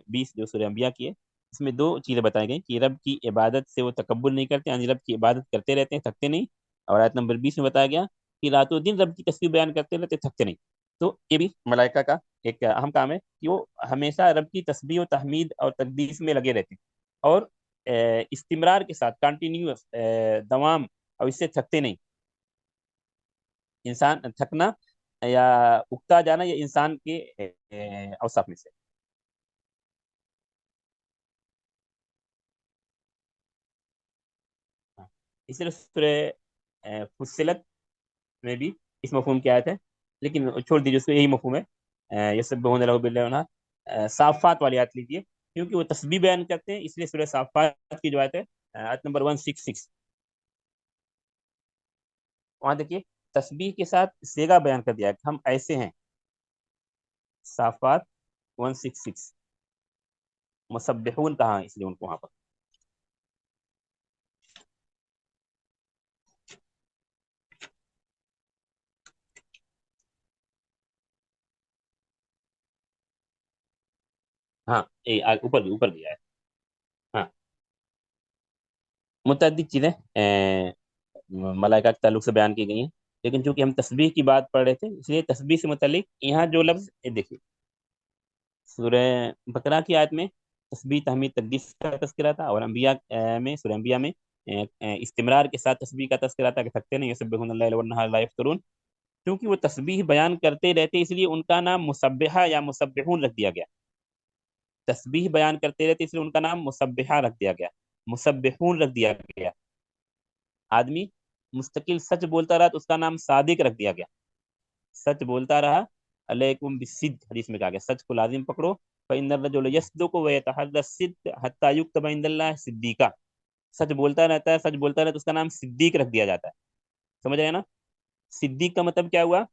20 جو سورہ انبیاء کی ہے، اس میں دو چیزیں بتائی گئی کہ رب کی عبادت سے وہ تکبر نہیں کرتے، یعنی رب کی عبادت کرتے رہتے ہیں، تھکتے نہیں. اور آیت نمبر 20 میں بتایا گیا کہ رات و دن رب کی تسبیح بیان کرتے رہتے، تھکتے نہیں. تو یہ بھی ملائکہ کا ایک اہم کام ہے کہ وہ ہمیشہ رب کی تسبیح و تحمید اور تقدیس میں لگے رہتے ہیں، اور استمرار کے ساتھ کنٹینیوس دوام، اور اس سے تھکتے نہیں. انسان تھکنا یا اکتا جانا یہ انسان کے اوصاف میں سے. اس لیے سورہ فصلت میں بھی اس مفہوم کی آیت ہے، لیکن چھوڑ دیجیے، اس کو یہی مفہوم ہے. یسبحون لہ باللیل، صافات والی آیت لیجیے، کیونکہ وہ تسبیح بیان کرتے ہیں، اس لیے سورہ صافات کی جو آیت ہے، آیت نمبر 166، وہاں دیکھیے تسبیح کے ساتھ سیگا بیان کر دیا ہے کہ ہم ایسے ہیں. صافات 166، مسبحون کہاں ہے اس لیے ان کو وہاں پر. ہاں اوپر بھی، اوپر گیا ہے. ہاں، متعدد چیزیں ملائکہ کے تعلق سے بیان کی گئی ہیں، لیکن چونکہ ہم تسبیح کی بات پڑھ رہے تھے، اس لیے تسبیح سے متعلق یہاں جو لفظ دیکھیے، سورہ بقرہ کی آیت میں تسبیح، تحمید، تقدیس کا تذکرہ تھا، اور انبیاء میں، سورہ انبیاء میں استمرار کے ساتھ تسبیح کا تذکرہ تھا کہ تھکتے نہیں. یسبحون اللیل والنہار لا یفترون، کیونکہ وہ تسبیح بیان کرتے رہتے اس لیے ان کا نام مسبحہ یا مسبحون رکھ دیا گیا. تسبیح بیان کرتے رہتے اس لیے ان کا نام مسبحہ رکھ دیا گیا، مسبحون رکھ دیا گیا. آدمی مستقل سچ بولتا رہا تو اس کا نام صادق رکھ دیا گیا. سچ بولتا رہا، علیکم بالصدق، حدیث میں کہا گیا سچ کو لازم پکڑو. فإن الرجل يصدق ويتحرى الصدق حتى يكتب عند الله صدیقا. سچ بولتا رہتا ہے، سچ بولتا رہتا ہے، تو اس کا نام صدیق رکھ دیا جاتا ہے. سمجھ رہے ہیں نا؟ صدیق کا مطلب کیا ہوا؟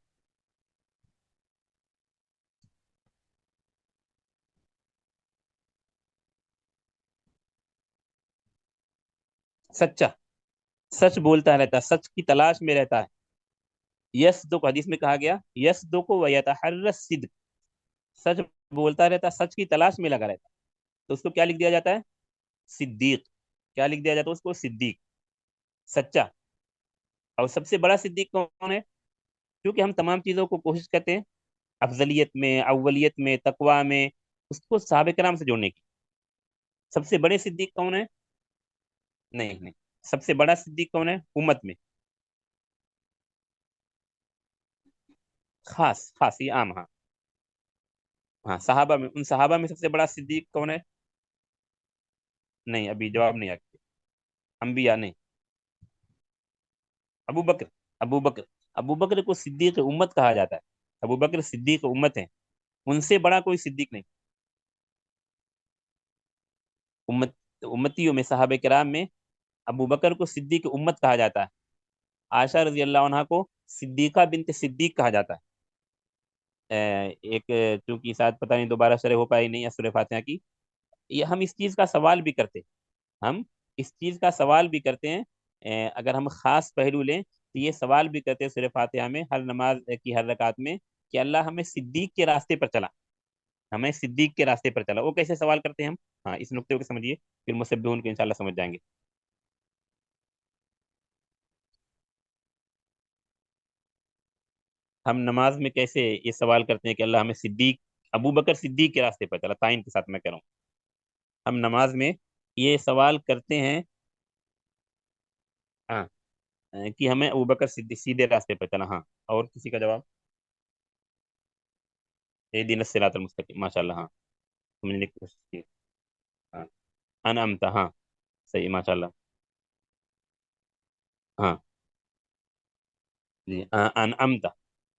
سچا، سچ بولتا رہتا ہے، سچ کی تلاش میں رہتا ہے. یس دو کو حدیث میں کہا گیا، یس دو کو ویتحرى الصدق، سچ بولتا رہتا، سچ کی تلاش میں لگا رہتا، تو اس کو کیا لکھ دیا جاتا ہے؟ صدیق. کیا لکھ دیا جاتا ہے اس کو؟ صدیق، سچا. اور سب سے بڑا صدیق کون ہے؟ کیونکہ ہم تمام چیزوں کو کوشش کرتے ہیں افضلیت میں، اولیت میں، تقوا میں، اس کو صحابہ کرام سے جوڑنے کی. سب سے بڑے صدیق کون ہے؟ نہیں نہیں، سب سے بڑا صدیق کون ہے امت میں؟ خاص، خاص یہ عام. ہاں ہاں، صحابہ میں، ان صحابہ میں سب سے بڑا صدیق کون ہے؟ نہیں، ابھی جواب نہیں آیا. انبیاء نہیں. ابو بکر. ابو بکر، ابو بکر کو صدیق امت کہا جاتا ہے. ابو بکر صدیق امت ہیں، ان سے بڑا کوئی صدیق نہیں. امت، امتیوں میں، صحابہ کرام میں ابو بکر کو صدیق امت کہا جاتا ہے. عائشہ رضی اللہ عنہا کو صدیقہ بنت صدیق کہا جاتا ہے. ایک چونکہ شاید پتہ نہیں دوبارہ شرح ہو پائی نہیں ہے سورہ فاتحہ کی، یہ ہم اس چیز کا سوال بھی کرتے. ہم اس چیز کا سوال بھی کرتے ہیں. اگر ہم خاص پہلو لیں تو یہ سوال بھی کرتے ہیں سورہ فاتحہ میں ہر نماز کی ہر رکعت میں کہ اللہ ہمیں صدیق کے راستے پر چلا، ہمیں صدیق کے راستے پر چلا. وہ کیسے سوال کرتے ہیں ہم؟ ہاں، اس نقطے کو سمجھیے، پھر مسبحون کو انشاءاللہ سمجھ جائیں گے. ہم نماز میں کیسے یہ سوال کرتے ہیں کہ اللہ ہمیں صدیق، ابو بکر صدیق کے راستے پر چلا، تعین کے ساتھ میں کہہ رہا ہوں. ہم نماز میں یہ سوال کرتے ہیں، ہاں، کہ ہمیں ابو بکر صدیق سیدھے راستے پر چلا. ہاں، اور کسی کا جواب؟ دین الصراط المستقیم، ماشاء اللہ. ہاں، سمجھنے کی کوشش کی. ہاں، انعمتا، ہاں، صحیح، ماشاء اللہ. ہاں جی، انعمتا.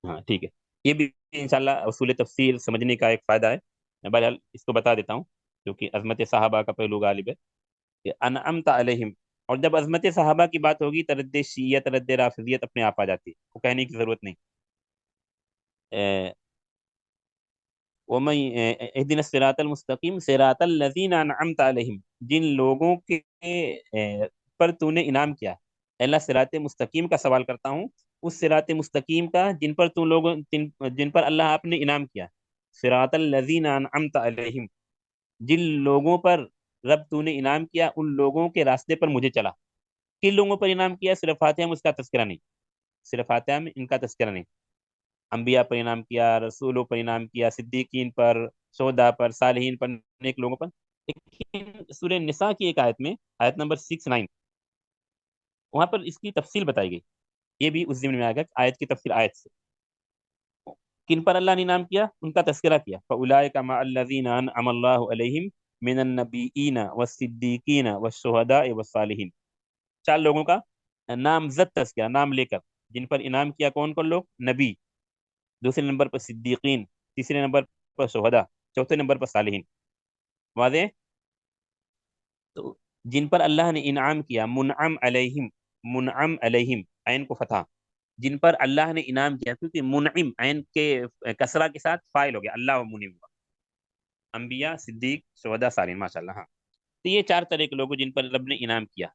ہاں ٹھیک ہے. یہ بھی انشاءاللہ اصول تفسیر سمجھنے کا ایک فائدہ ہے. بہرحال اس کو بتا دیتا ہوں کیونکہ عظمت صحابہ کا پہلو غالب ہے کہ انعمت علیہم. اور جب عظمت صحابہ کی بات ہوگی ترد شیعہ ترد رافضیت اپنے آپ آ جاتی ہے، وہ کہنے کی ضرورت نہیں. ومن اهدنا الصراط المستقیم صراط الذین انعمت علیہم، جن لوگوں کے پر تو نے انعام کیا. اللہ صراط مستقیم کا سوال کرتا ہوں، اس صراط مستقیم کا جن پر تم لوگوں جن پر اللہ آپ نے انعام کیا. صراط الذین انعمت علیہم، جن لوگوں پر رب تو نے انعام کیا ان لوگوں کے راستے پر مجھے چلا. کن لوگوں پر انعام کیا؟ صرف فاتحہ میں اس کا تذکرہ نہیں، صرف فاتحہ میں ان کا تذکرہ نہیں. انبیاء پر انعام کیا، رسولوں پر انعام کیا، صدیقین پر، شہداء پر، صالحین پر، نیک لوگوں پر. لیکن سورہ نساء کی ایک آیت میں، آیت نمبر 69، وہاں پر اس کی تفصیل بتائی گئی. یہ بھی اس ضمن میں آئے گا کہ آیت کی تفصیل آیت سے کن پر اللہ نے انعام کیا ان کا تذکرہ کیا. فَأُولَٰئِكَ مَعَ الَّذِينَ أَنْعَمَ اللَّهُ عَلَيْهِمْ مِنَ النَّبِيِّينَ وَالصِّدِّيقِينَ وَالشُّهَدَاءِ وَالصَّالِحِينَ. چار لوگوں کا نامزد تذکرہ، نام لے کر، جن پر انعام کیا. کون کون لوگ؟ نبی، دوسرے نمبر پر صدیقین، تیسرے نمبر پر شہداء، چوتھے نمبر پر صالحین. واضح؟ تو جن پر اللہ نے انعام کیا، منعم علیہم، منعم علیہم، عین کو فتح، جن پر اللہ نے انعام کیا، کیونکہ منعم عین کے کسرہ کے ساتھ فائل ہو گیا، اللہ و منعم، انبیاء، صدیق، شہداء، صالحین. ماشاء اللہ. ہاں، تو یہ چار طرح کے لوگ جن پر رب نے انعام کیا.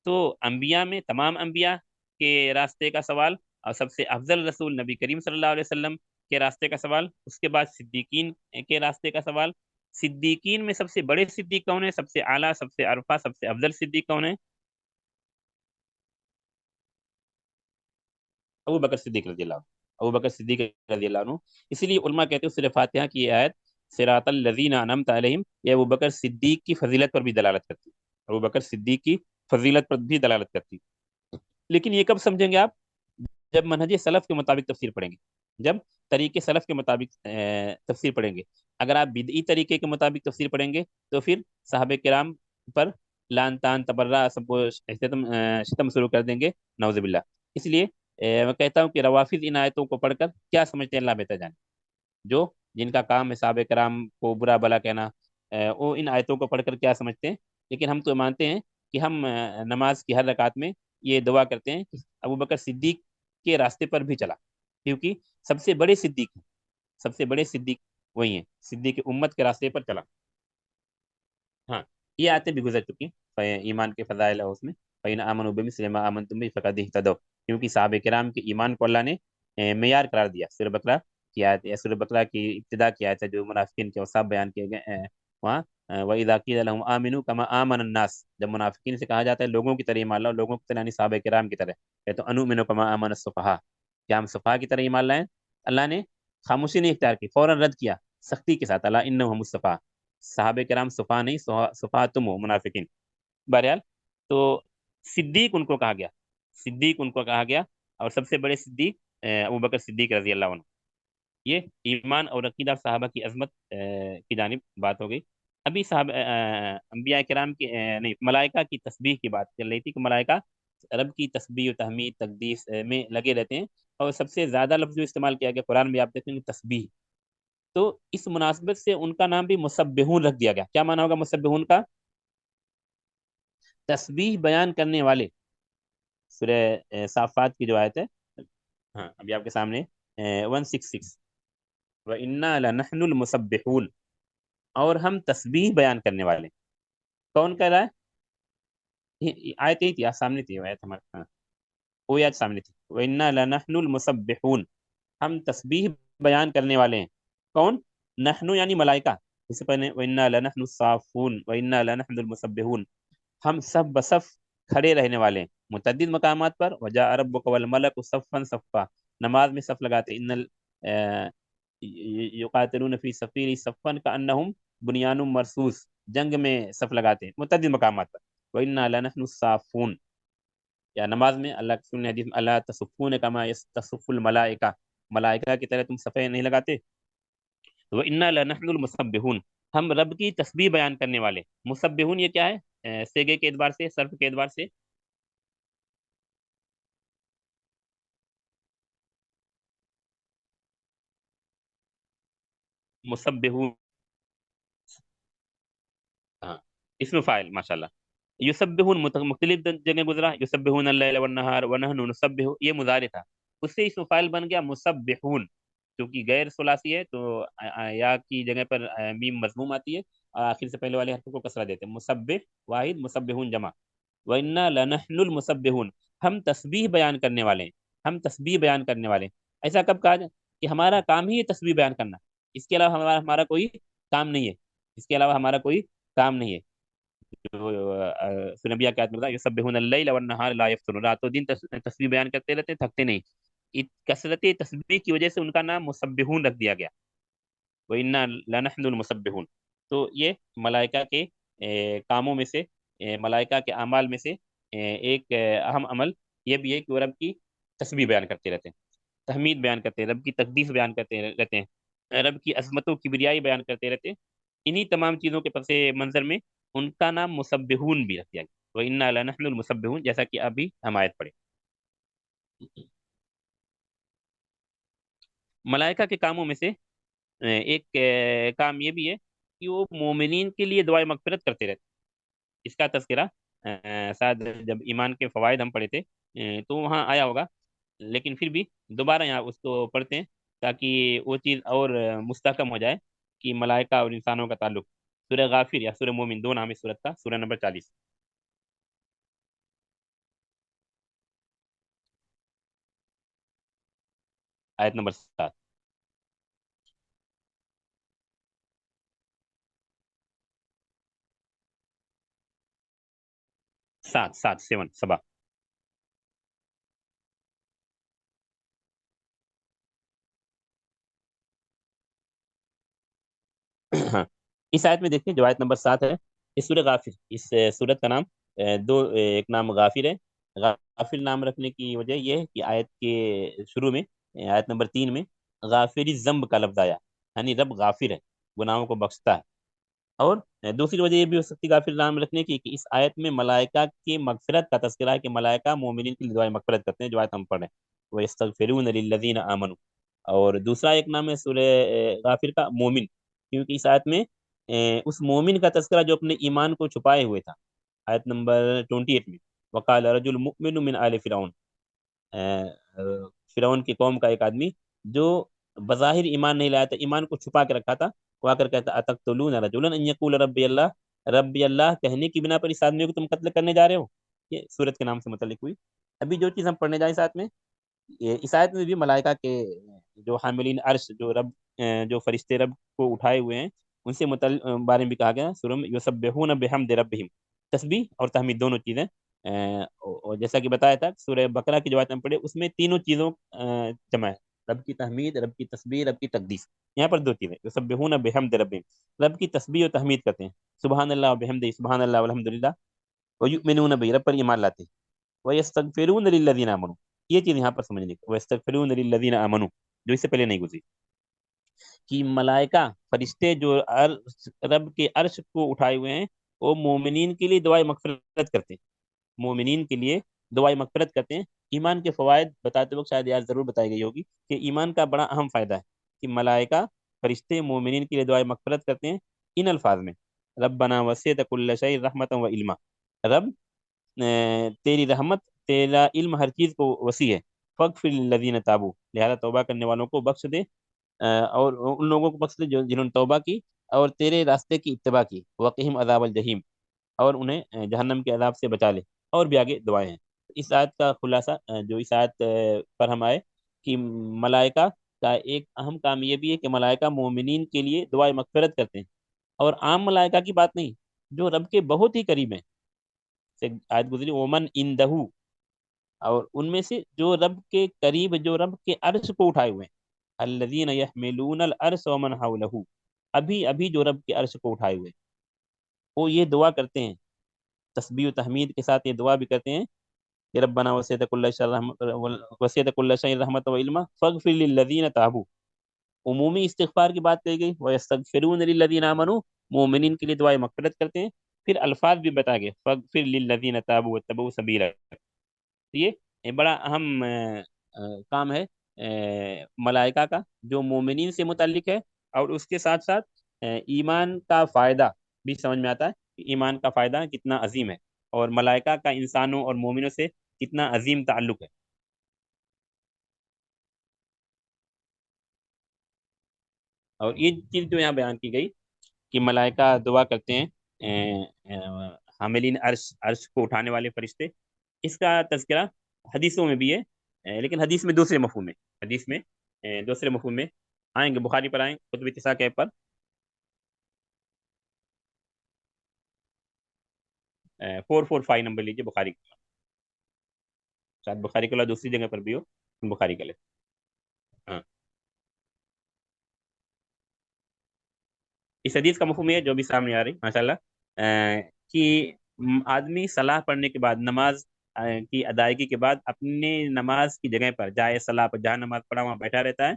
تو انبیاء میں تمام انبیاء کے راستے کا سوال، اور سب سے افضل رسول نبی کریم صلی اللہ علیہ وسلم کے راستے کا سوال. اس کے بعد صدیقین کے راستے کا سوال. صدیقین میں سب سے بڑے صدیق کون ہے؟ سب سے اعلیٰ، سب سے عرفہ، سب سے افضل صدیق کون ہے؟ ابو بکر صدیق رضی اللہ عنہ. ابو بکر صدیق رضی اللہ عنہ. اسی لیے علماء کہتے ہیں سورہ فاتحہ کی یہ آیت صراط الذین انعمت علیہم، یہ ابو بکر صدیق کی فضیلت پر بھی دلالت کرتی ہے، ابو بکر صدیق کی فضیلت پر بھی دلالت کرتی ہے. لیکن یہ کب سمجھیں گے آپ؟ جب منہج سلف کے مطابق تفسیر پڑھیں گے، جب طریقے سلف کے مطابق تفسیر پڑھیں گے. اگر آپ بدعی طریقے کے مطابق تفسیر پڑھیں گے تو پھر صحابہ کرام پر لان تان تبرہ سب کو شتم شروع کر دیں گے، نعوذ باللہ. اس لیے میں کہتا ہوں کہ روافض ان آیتوں کو پڑھ کر کیا سمجھتے ہیں اللہ بہتر جانے. جو جن کا کام ہے صحابہ کرام کو برا بلا کہنا، وہ ان آیتوں کو پڑھ کر کیا سمجھتے ہیں. لیکن ہم تو مانتے ہیں کہ ہم نماز کی ہر رکعت میں یہ دعا کرتے ہیں کہ ابو بکر صدیق کے راستے پر بھی چلا، کیونکہ سب سے بڑے صدیق ہیں، سب سے بڑے صدیق وہی ہیں، صدیق امت کے راستے پر چلا. ہاں، یہ آیتیں بھی گزر چکی ہیں ایمان کے فضائل ہے اس میں. فَإِنْ آمَنُوا بِمِثْلِ مَا آمَنْتُم بِهِ فَقَدِ اهْتَدَوْا، کیونکہ صحابہ کرام کے ایمان کو اللہ نے معیار قرار دیا. سورہ بقرہ کی آیت، سورہ بقرہ کی ابتدا کی آیت ہے جو منافقین کے اوصاف بیان کیے گئے وہاں. وَإِذَا قِيلَ لَهُمْ آمِنُوا كَمَا آمَنَ النَّاسُ، جب منافقین سے کہا جاتا ہے لوگوں کی طرح ایمان لاؤ، لوگوں کی طرح یعنی صحابہ کرام کی طرح، تو انؤمنوا كما آمن السفہاء، کیا ہم سفہاء کی طرح ایمان لائیں؟ اللہ نے خاموشی نہیں اختیار کی، فوراً رد کیا سختی کے ساتھ، اللہ انہم الصفا، صحابہ کرام صفا نہیں، صفا تم ہو منافقین. بہرحال تو صدیق ان کو کہا گیا، صدیق ان کو کہا گیا، اور سب سے بڑے صدیق ابو بکر صدیق رضی اللہ عنہ. یہ ایمان اور عقیدہ صحابہ کی عظمت کی جانب بات ہو گئی. ابھی صاحب انبیاء کرام کی نہیں، ملائکہ کی تسبیح کی بات چل رہی تھی کہ ملائکہ رب کی تسبیح و تحمید تقدیس میں لگے رہتے ہیں. اور سب سے زیادہ لفظ جو استعمال کیا گیا قرآن میں آپ دیکھیں گے تسبیح. تو اس مناسبت سے ان کا نام بھی مسبحون رکھ دیا گیا. کیا مانا ہوگا مسبحون کا؟ تسبیح بیان کرنے والے. سورہ صافات کی جو آیت ہے، ہاں ابھی آپ کے سامنے 166، وَإِنَّا لَنَحْنُ الْمُسَبِّحُونَ، اور ہم تسبیح بیان کرنے والے. کون کہہ رہا ہے؟ آیت یہی تھی، آج سامنے تھی وہ آیت ہمارے، ہاں وہ آیت سامنے تھی، وَإِنَّا لَنَحْنُ الْمُسَبِّحُونَ، ہم تسبیح بیان کرنے والے ہیں۔ کون؟ نحنو یعنی ملائکہ، اس سے پہلے وَإِنَّا لَنَحْنُ الصَّافُّونَ وَإِنَّا لَنَحْنُ الْمُسَبِّحُونَ، ہم سب بصف کھڑے رہنے والے ہیں متعدد مقامات پر، وجاء ربک والملک صفا صفا، نماز میں صف لگاتے، ان یقاتلون فی سفیر صفا کانہم بنیان مرصوص، جنگ میں صف لگاتے ہیں متعدد مقامات پر، وَإِنَّا لَنَحْنُ الصَّافُّونَ، یا نماز میں اللہ کے سننے حدیث میں اللہ تصفون کما تصف الملائکہ، ملائکہ کی طرح تم صفے نہیں لگاتے، وَإِنَّا لَنَحْنُ الْمُسَبِّحُونَ، ہم رب کی تسبیح بیان کرنے والے۔ مسبحون یہ کیا ہے؟ سیگے کے اعتبار سے، صرف کے اعتبار سے، مسبحون، ہاں اسم فاعل ماشاءاللہ۔ یسبحون مختلف جگہ گزرا، یسبحون اللیل والنہار ونحن نسبح، یہ مضارع تھا، اس سے اسم فاعل بن گیا مسبحون، کیونکہ غیر ثلاثی ہے تو یا کی جگہ پر میم مضموم آتی ہے، اور آخر سے پہلے والے حرف کو کسرہ دیتے ہیں، مسبح واحد، مسبحون جمع، وَإِنَّا لَنَحْنُ الْمُسَبِّحُونَ، ہم تسبیح بیان کرنے والے ہیں، ہم تسبیح بیان کرنے والے ہیں۔ ایسا کب کہا جائے کہ ہمارا کام ہی ہے تسبیح بیان کرنا، اس کے علاوہ ہمارا کوئی کام نہیں ہے، اس کے علاوہ ہمارا کوئی کام نہیں ہے۔ جو سورہ انبیاء کی آیت میں بتا، یسبحون اللیل والنہار لا یفترون، رات و دن تسبیح بیان کرتے رہتے ہیں، تھکتے نہیں، کثرت تسبیح کی وجہ سے ان کا نام مسبحون رکھ دیا گیا، وَإِنَّا لَنَحْنُ الْمُسَبِّحُونَ۔ تو یہ ملائکہ کے کاموں میں سے، ملائکہ کے اعمال میں سے ایک اہم عمل یہ بھی ہے کہ وہ رب کی تسبیح بیان کرتے رہتے ہیں، تحمید بیان کرتے ہیں، رب کی تقدیس بیان کرتے رہتے ہیں، رب کی عظمتوں کی کبریائی بیان کرتے رہتے ہیں۔ انہی تمام چیزوں کے پس منظر میں ان کا نام مسبحون بھی رکھ دیا گیا، وَإِنَّا لَنَحْنُ الْمُسَبِّحُونَ، جیسا کہ ابھی ہم آیت پڑھے۔ ملائکہ کے کاموں میں سے ایک کام یہ بھی ہے کہ وہ مومنین کے لیے دعائیں مغفرت کرتے رہتے ہیں۔ اس کا تذکرہ شاید جب ایمان کے فوائد ہم پڑھے تھے تو وہاں آیا ہوگا، لیکن پھر بھی دوبارہ یہاں اس کو پڑھتے ہیں تاکہ وہ چیز اور مستحکم ہو جائے کہ ملائکہ اور انسانوں کا تعلق۔ سورہ غافر یا سورہ مومن دو نام اس سورت کا، سورہ نمبر 40، آیت نمبر 7، 7 7 7 ہاں اس آیت میں دیکھیں جو آیت نمبر 7 ہے، اس سورہ غافر، اس سورت کا نام ایک نام غافر ہے۔ غافر نام رکھنے کی وجہ یہ ہے کہ آیت کے شروع میں آیت نمبر 3 میں غافری ذنب کا لفظ آیا، یعنی رب غافر ہے، گناہوں کو بخشتا ہے۔ اور دوسری وجہ یہ بھی ہو سکتی ہے غافر نام رکھنے کی کہ اس آیت میں ملائکہ کی مغفرت کا تذکرہ ہے، کہ ملائکہ مومنین کی دعائیں مغفرت کرتے ہیں، جو آیت ہم پڑھ رہے ہیں، وَيَسْتَغْفِرُونَ لِلَّذِينَ آمَنُوا۔ اور دوسرا ایک نام ہے سورہ غافر کا مومن، کیونکہ اس آیت میں اس مومن کا تذکرہ جو اپنے ایمان کو چھپائے ہوئے تھا، آیت نمبر 28 میں، وقال رجل مؤمن من آل فرعون، فرعون کی قوم کا ایک آدمی جو بظاہر ایمان نہیں لایا تھا، ایمان کو چھپا کے رکھا تھا، وہ آ کر کہتا اتقتلون رجلا ان یقول ربی اللہ، ربی اللہ کہنے کی بنا پر اس آدمی کو تم قتل کرنے جا رہے ہو۔ یہ سورت کے نام سے متعلق ہوئی۔ ابھی جو چیز ہم پڑھنے جائیں ساتھ میں، اس آیت میں بھی ملائکہ کے جو حاملین عرش، جو رب جو فرشتے رب کو اٹھائے ہوئے ہیں، ان سے متعلق بارے میں بھی کہا گیا سورہ میں، یسبحون بحمد ربہم، تسبیح اور تحمید دونوں چیزیں، اور جیسا کہ بتایا تھا سورہ بقرہ کی جو آیت ہم پڑھے اس میں تینوں چیزوں جمع ہے، رب کی تحمید، رب کی تسبیح، رب کی تقدیس۔ یہاں پر دو چیزیں، یسبحون بحمد ربہم، رب کی تسبیح و تحمید کرتے ہیں، سبحان اللہ و بحمدہ، سبحان اللہ والحمد للہ، ویؤمنون بہ، رب پر ایمان لاتے ہیں، وَيَسْتَغْفِرُونَ لِلَّذِينَ آمَنُوا، یہ چیز یہاں پر سمجھنے کی، وَيَسْتَغْفِرُونَ لِلَّذِينَ آمَنُوا، جو اس سے پہلے نہیں گزری، کہ ملائکہ فرشتے جو رب کے عرش کو اٹھائے ہوئے ہیں، وہ مومنین کے لیے دعائیں مغفرت کرتے ہیں، مومنین کے لیے دعائیں مغفرت کرتے ہیں۔ ایمان کے فوائد بتاتے وقت شاید یاد ضرور بتائی گئی ہوگی کہ ایمان کا بڑا اہم فائدہ ہے کہ ملائکہ فرشتے مومنین کے لیے دعائیں مغفرت کرتے ہیں ان الفاظ میں، ربنا وسعت کل شیء رحمتا و علما، رب تیری رحمت، تیرا علم ہر چیز کو وسیع ہے، فاغفر للذین تابوا، لہذا توبہ کرنے والوں کو بخش دے، اور ان لوگوں کو بخش دے جنہوں نے توبہ کی اور تیرے راستے کی اتباع کی، وقہم عذاب الجحیم، اور انہیں جہنم کے عذاب سے بچا لے، اور بھی آگے دعائیں ہیں۔ اس آیت کا خلاصہ جو اس آیت پر ہم آئے کہ ملائکہ کا ایک اہم کام یہ بھی ہے کہ ملائکہ مومنین کے لیے دعائیں مغفرت کرتے ہیں، اور عام ملائکہ کی بات نہیں، جو رب کے بہت ہی قریب ہیں، سے آیت گزری ومن اندہو، اور ان میں سے جو رب کے قریب، جو رب کے عرش کو اٹھائے ہوئے ہیں، الذین یحملون العرش ومن حولہ، ابھی ابھی جو رب کے عرش کو اٹھائے ہوئے ہیں، وہ یہ دعا کرتے ہیں، تسبیح و تحمید کے ساتھ یہ دعا بھی کرتے ہیں کہ ربنا وسعت کل شیء رحمت و علما فاغفر للذین تابوا۔ عمومی استغفار کی بات کہی گئی، وَيَسْتَغْفِرُونَ لِلَّذِينَ آمَنُوا، مومنین کے لیے دعائیں مغفرت کرتے ہیں، پھر الفاظ بھی بتا گئے فاغفر للذین تابوا واتبعوا سبیلک۔ یہ بڑا اہم کام ہے ملائکہ کا، جو مومنین سے متعلق ہے، اور اس کے ساتھ ساتھ ایمان کا فائدہ بھی سمجھ میں آتا ہے کہ ایمان کا فائدہ کتنا عظیم ہے، اور ملائکہ کا انسانوں اور مومنوں سے کتنا عظیم تعلق ہے۔ اور یہ چیز جو یہاں بیان کی گئی کہ ملائکہ دعا کرتے ہیں، حاملین عرش، عرش کو اٹھانے والے فرشتے، اس کا تذکرہ حدیثوں میں بھی ہے، لیکن حدیث میں دوسرے مفہوم میں، حدیث میں دوسرے مفہوم میں آئیں گے۔ بخاری پر آئیں، کتب اتساع کے پر 445 نمبر لیجیے بخاری کا، شاید بخاری کا دوسری جگہ پر بھی ہو، بخاری کا لے۔ ہاں، اس حدیث کا مفہوم یہ ہے جو بھی سامنے آ رہی ماشاء اللہ، کہ آدمی صلاح پڑھنے کے بعد، نماز کی ادائیگی کے بعد، اپنے نماز کی جگہ پر جائے صلاح پر، جہاں نماز پڑھا وہاں بیٹھا رہتا ہے،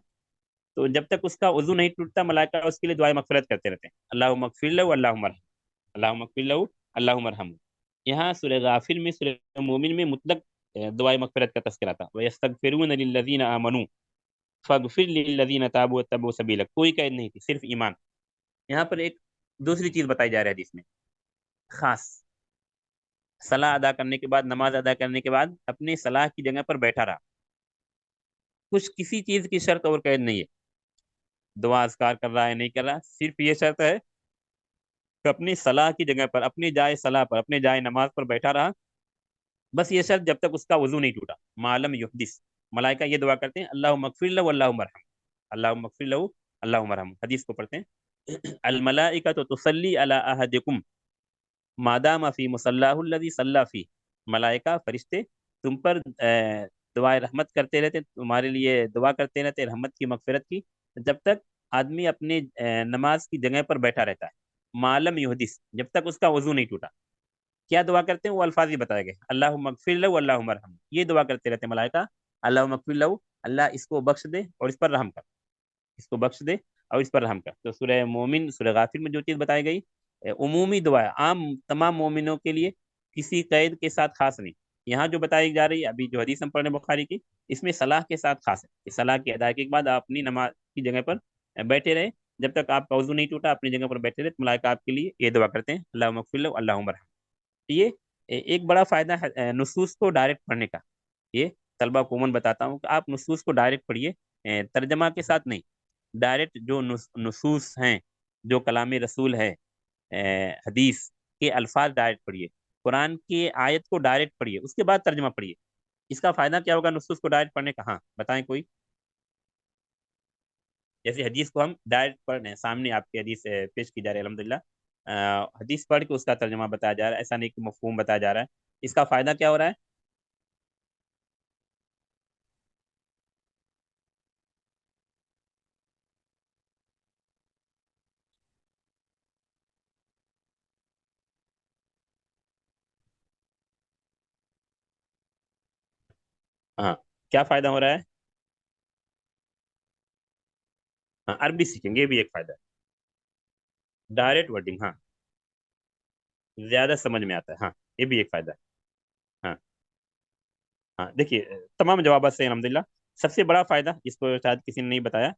تو جب تک اس کا وضو نہیں ٹوٹتا، ملائکہ اس کے لیے دعائیں مغفرت کرتے رہتے ہیں، اللہم اغفر لہ اللہم ارحم، اللہم اغفر لہ اللہم ارحم۔ یہاں سورہ غافر میں، سورہ مومن میں مطلق دعائیں مغفرت کا تذکرہ تھا، وَيَسْتَغْفِرُونَ لِلَّذِينَ آمَنُوا فَاغْفِرْ لِلَّذِينَ تَابُوا وَاتَّبَعُوا سَبِيلَكَ، کوئی قید نہیں تھی، صرف ایمان۔ یہاں پر ایک دوسری چیز بتائی جا رہی ہے حدیث میں، خاص صلاح ادا کرنے کے بعد، نماز ادا کرنے کے بعد اپنے صلاح کی جگہ پر بیٹھا رہا، کچھ کسی چیز کی شرط اور قید نہیں ہے، دعا اذکار کر رہا ہے نہیں کر رہا، صرف یہ شرط ہے کہ اپنی صلاح کی جگہ پر، اپنی جائے صلاح پر، اپنے جائے نماز پر بیٹھا رہا، بس یہ شرط جب تک اس کا وضو نہیں ٹوٹا، معلم یحدث۔ ملائکہ یہ دعا کرتے ہیں اللہم اغفر لہ اللہم ارحم، اللہم اغفر لہ اللہم ارحم۔ حدیث کو پڑھتے ہیں، الملائکۃ تصلی علی احدکم ما دام فی مصلاہ الذی صلی فی، ملائکہ فرشتے تم پر دعائے رحمت کرتے رہتے، تمہارے لیے دعا کرتے رہتے رحمت کی، مغفرت کی، جب تک آدمی اپنے نماز کی جگہ پر بیٹھا رہتا ہے، معلم یحدث، جب تک اس کا وضو نہیں ٹوٹا۔ کیا دعا کرتے ہیں وہ الفاظ ہی بتائے گئے، اللہم اغفر لہ اللہم ارحم، یہ دعا کرتے رہتے ہیں ملائکہ، اللہم اغفر لہ، اللہ اس کو بخش دے اور اس پر رحم کر، اس کو بخش دے اور اس پر رحم کر۔ تو سورہ مومن، سورہ غافر میں جو چیز بتائی گئی عمومی دعا ہے، عام تمام مومنوں کے لیے، کسی قید کے ساتھ خاص نہیں۔ یہاں جو بتائی جا رہی ہے ابھی جو حدیث ہم پڑھ رہے ہیں بخاری کی، اس میں صلاح کے ساتھ خاص ہے کہ صلاح کی ادائیگی کے بعد آپ اپنی نماز کی جگہ پر بیٹھے رہے، جب تک آپ کا وضو نہیں ٹوٹا، اپنی جگہ پر بیٹھے رہے، تو ملائکہ آپ کے لیے یہ دعا کرتے ہیں اللہم اغفر لہ اللہم ارحم۔ یہ ایک بڑا فائدہ ہے نصوص کو ڈائریکٹ پڑھنے کا، یہ طلبہ کو عموماً بتاتا ہوں کہ آپ نصوص کو ڈائریکٹ پڑھیے، ترجمہ کے ساتھ نہیں، ڈائریکٹ جو نصوص ہیں، جو کلام رسول ہے، حدیث کے الفاظ ڈائریکٹ پڑھیے، قرآن کی آیت کو ڈائریکٹ پڑھیے، اس کے بعد ترجمہ پڑھیے۔ اس کا فائدہ کیا ہوگا نصوص کو ڈائریکٹ پڑھنے کا؟ ہاں بتائیں کوئی؟ جیسے حدیث کو ہم ڈائریکٹ پڑھ رہے ہیں، سامنے آپ کی حدیث پیش کی جا رہی ہے الحمدللہ، حدیث پڑھ کے اس کا ترجمہ بتایا جا رہا ہے، ایسا نہیں کہ مفہوم بتایا جا رہا ہے، اس کا فائدہ کیا ہو رہا ہے؟ ہاں، کیا فائدہ ہو رہا ہے؟ ہاں، عربی سیکھیں گے، یہ بھی ایک فائدہ ہے، ڈائریکٹ ورڈنگ، ہاں زیادہ سمجھ میں آتا ہے، ہاں یہ بھی ایک فائدہ ہے۔ ہاں ہاں، دیکھیے تمام جوابات سے الحمدللہ، سب سے بڑا فائدہ جس کو شاید کسی نے نہیں بتایا،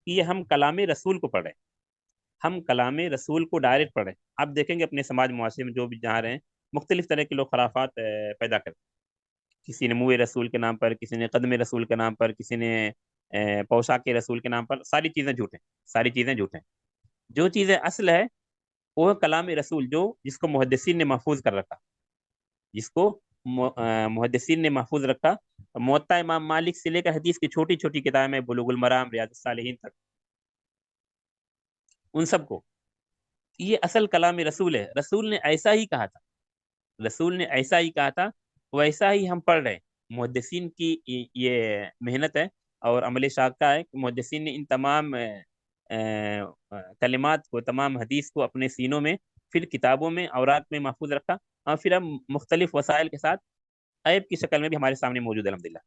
کہ یہ ہم کلام رسول کو پڑھ رہے ہیں، ہم کلام رسول کو ڈائریکٹ پڑھ رہے ہیں۔ آپ دیکھیں گے اپنے سماج معاشرے میں جو بھی جہاں رہے ہیں، مختلف طرح کے لوگ خرافات پیدا کرتے ہیں، کسی نے منہ رسول کے نام پر، کسی نے قدم رسول کے نام پر، کسی نے پوشاک رسول کے نام پر، ساری چیزیں جھوٹ ہیں، ساری چیزیں جھوٹ ہیں۔ جو چیزیں اصل ہے وہ کلام رسول جس کو محدثین نے محفوظ کر رکھا، جس کو محدثین نے محفوظ رکھا، موطا امام مالک سے لے کر حدیث کی چھوٹی چھوٹی کتابیں، بلوغ المرام، ریاض الصالحین تک، ان سب کو یہ اصل کلام رسول ہے۔ رسول نے ایسا ہی کہا تھا، رسول نے ایسا ہی کہا تھا، ویسا ہی ہم پڑھ رہے ہیں۔ محدثین کی یہ محنت ہے اور عمل شاقہ ہے کہ محدثین نے ان تمام کلمات کو، تمام حدیث کو اپنے سینوں میں، پھر کتابوں میں، اوراق میں محفوظ رکھا، اور پھر ہم مختلف وسائل کے ساتھ عیب کی شکل میں بھی ہمارے سامنے موجود ہے الحمدللہ۔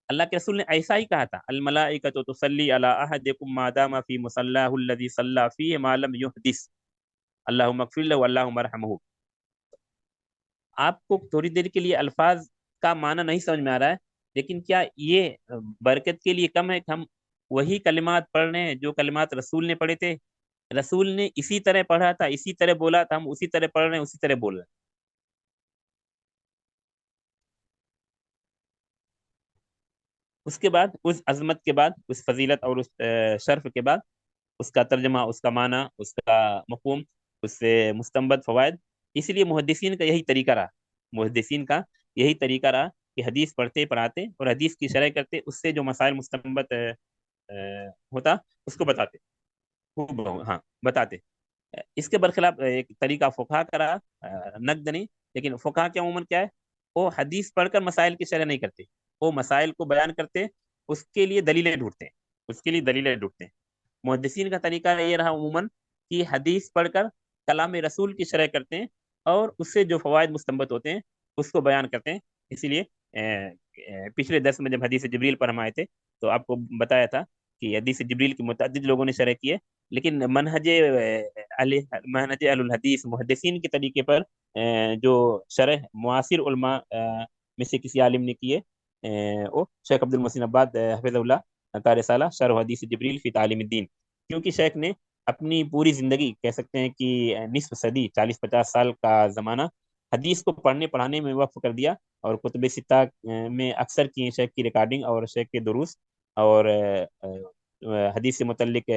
اللہ کے رسول نے ایسا ہی کہا تھا، الملائکۃ تصلی علی احدکم ما دام فی مصلاہ الذی صلی فیہ ما لم یحدث اللہم اغفر لہ اللہم ارحمہ۔ آپ کو تھوڑی دیر کے لیے الفاظ کا معنی نہیں سمجھ میں آ رہا ہے، لیکن کیا یہ برکت کے لیے کم ہے کہ ہم وہی کلمات پڑھ رہے ہیں جو کلمات رسول نے پڑھے تھے؟ رسول نے اسی طرح پڑھا تھا، اسی طرح بولا تھا، ہم اسی طرح پڑھ رہے ہیں، اسی طرح بول رہے ہیں۔ اس کے بعد، اس عظمت کے بعد، اس فضیلت اور اس شرف کے بعد، اس کا ترجمہ، اس کا معنی، اس کا مفہوم، اس سے مستنبط فوائد۔ اس لیے محدثین کا یہی طریقہ رہا، محدثین کا یہی طریقہ رہا کہ حدیث پڑھتے پڑھاتے اور حدیث کی شرح کرتے، اس سے جو مسائل مستنبط ہوتا اس کو بتاتے، ہاں بتاتے۔ اس کے برخلاف ایک طریقہ فقہا کا رہا، نقد نہیں، لیکن فقہا کے عموماً کیا ہے، وہ حدیث پڑھ کر مسائل کی شرح نہیں کرتے، وہ مسائل کو بیان کرتے، اس کے لیے دلیلیں ڈھونڈتے ہیں، اس کے لیے دلیلیں ڈھونڈتے ہیں۔ محدثین کا طریقہ یہ رہا عموماً کہ حدیث پڑھ کر کلام رسول کی شرح کرتے ہیں، اور اس سے جو فوائد مستنبط ہوتے ہیں اس کو بیان کرتے ہیں۔ اسی لیے پچھلے درس میں جب حدیث جبریل پر ہم آئے تھے تو آپ کو بتایا تھا کہ حدیث جبریل کی متعدد لوگوں نے شرح کی ہے، لیکن منہج اہل الحدیث، محدثین کے طریقے پر جو شرح معاصر علماء میں سے کسی عالم نے کی ہے، وہ شیخ عبد المحسن عباد حفظ اللہ کا رسالہ شرح حدیث جبریل فی تعلیم الدین، کیونکہ شیخ نے اپنی پوری زندگی، کہہ سکتے ہیں کہ نصف صدی، 40-50 سال کا زمانہ حدیث کو پڑھنے پڑھانے میں وقف کر دیا، اور کتب ستہ میں اکثر کی شیخ کی ریکارڈنگ اور شیخ کے دروس اور حدیث سے متعلق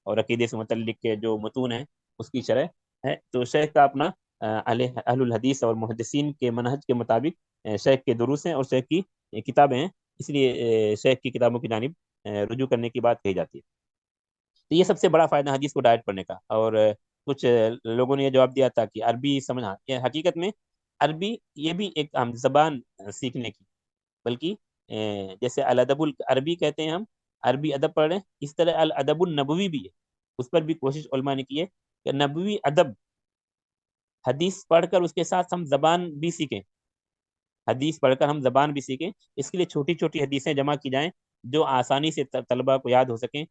اور عقیدے سے متعلق جو متون ہیں اس کی شرح ہے۔ تو شیخ کا اپنا اہل الحدیث اور محدثین کے منہج کے مطابق شیخ کے دروس ہیں اور شیخ کی کتابیں ہیں، اس لیے شیخ کی کتابوں کی جانب رجوع کرنے کی بات کہی جاتی ہے۔ تو یہ سب سے بڑا فائدہ حدیث کو ڈائریکٹ پڑھنے کا۔ اور کچھ لوگوں نے یہ جواب دیا تھا کہ عربی سمجھنا، یہ حقیقت میں عربی یہ بھی ایک ہم زبان سیکھنے کی، بلکہ جیسے الادب العربی کہتے ہیں، ہم عربی ادب پڑھ رہے ہیں، اس طرح الادب النبوی بھی ہے، اس پر بھی کوشش علماء نے کی ہے کہ نبوی ادب، حدیث پڑھ کر اس کے ساتھ ہم زبان بھی سیکھیں، حدیث پڑھ کر ہم زبان بھی سیکھیں۔ اس کے لیے چھوٹی چھوٹی حدیثیں جمع کی جائیں جو آسانی سے طلبہ کو یاد ہو سکیں،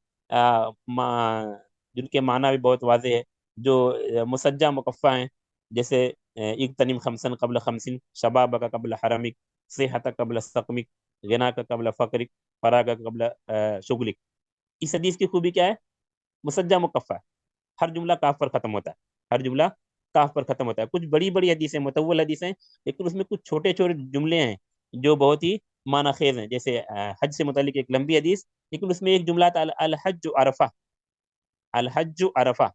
جن کے معنی بھی بہت واضح ہے، جو مسجع مکفہ ہیں، جیسے اغتنم خمسن قبل خمسن، شبابک قبل حرمک، صحتک قبل سقمک، غناک قبل فقرک، فراغک قبل شغلک۔ اس حدیث کی خوبی کیا ہے؟ مسجع مکفہ ہے، ہر جملہ کاف پر ختم ہوتا ہے، ہر جملہ کاف پر ختم ہوتا ہے۔ کچھ بڑی بڑی حدیثیں، مطول حدیثیں، لیکن اس میں کچھ چھوٹے چھوٹے جملے ہیں جو بہت ہی معنی خیز ہیں، جیسے حج سے متعلق ایک لمبی حدیث، لیکن اس میں ایک جملہ تھا الحج عرفہ، الحج عرفہ،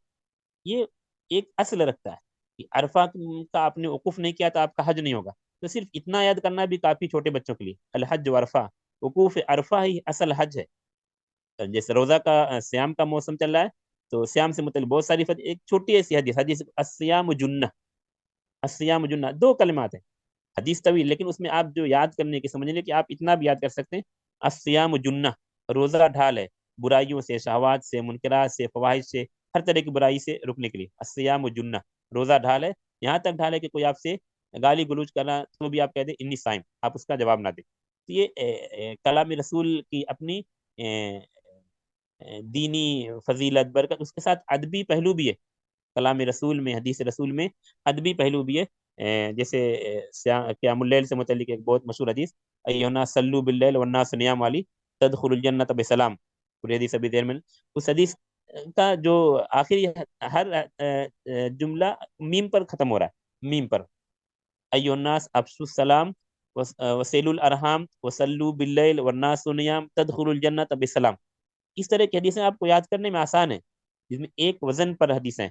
یہ ایک اصل رکھتا ہے کہ عرفہ کا آپ نے وقوف نہیں کیا تو آپ کا حج نہیں ہوگا۔ تو صرف اتنا یاد کرنا بھی کافی چھوٹے بچوں کے لیے، الحج عرفہ، وقوف عرفہ ہی اصل حج ہے۔ جیسے روزہ کا سیام کا موسم چل رہا ہے تو سیام سے متعلق بہت ساری ایک چھوٹی ایسی حدیث، حدیث الصیام جنہ، الصیام جنہ، 2 کلمات ہیں، حدیث طویل، لیکن اس میں آپ جو یاد کرنے کی، سمجھ لیں کہ آپ اتنا بھی یاد کر سکتے ہیں، الصیام جنہ، روزہ ڈھال ہے برائیوں سے، شہوات سے، منکرات سے، فواحش سے، ہر طرح کی برائی سے رکنے کے لیے، الصیام جنہ، روزہ ڈھال ہے، یہاں تک ڈھال ہے کہ کوئی آپ سے گالی گلوچ کرنا تو بھی آپ کہہ دیں انی صائم، آپ اس کا جواب نہ دیں۔ تو یہ کلام رسول کی اپنی دینی فضیلت، برکت، اس کے ساتھ ادبی پہلو بھی ہے۔ کلام رسول میں، حدیث رسول میں ادبی پہلو بھی ہے، جیسے قیام اللیل سے متعلق ایک بہت مشہور حدیث، ایھا الناس صلوا باللیل والناس نیام والی تدخلوا الجنۃ بسلام، پوری حدیث ابھی دیر میں، اس حدیث کا جو آخری ہر جملہ میم پر ختم ہو رہا ہے، میم پر، ایھا الناس افشوا السلام وصلوا الارحام وصلوا باللیل والناس نیام تدخلوا الجنۃ بسلام۔ اس طرح کی حدیثیں آپ کو یاد کرنے میں آسان ہیں، جس میں ایک وزن پر حدیثیں ہیں،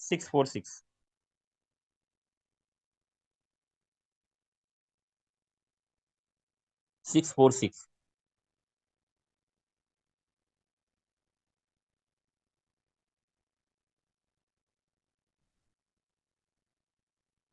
646। 646।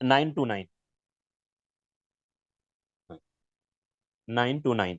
929, 929।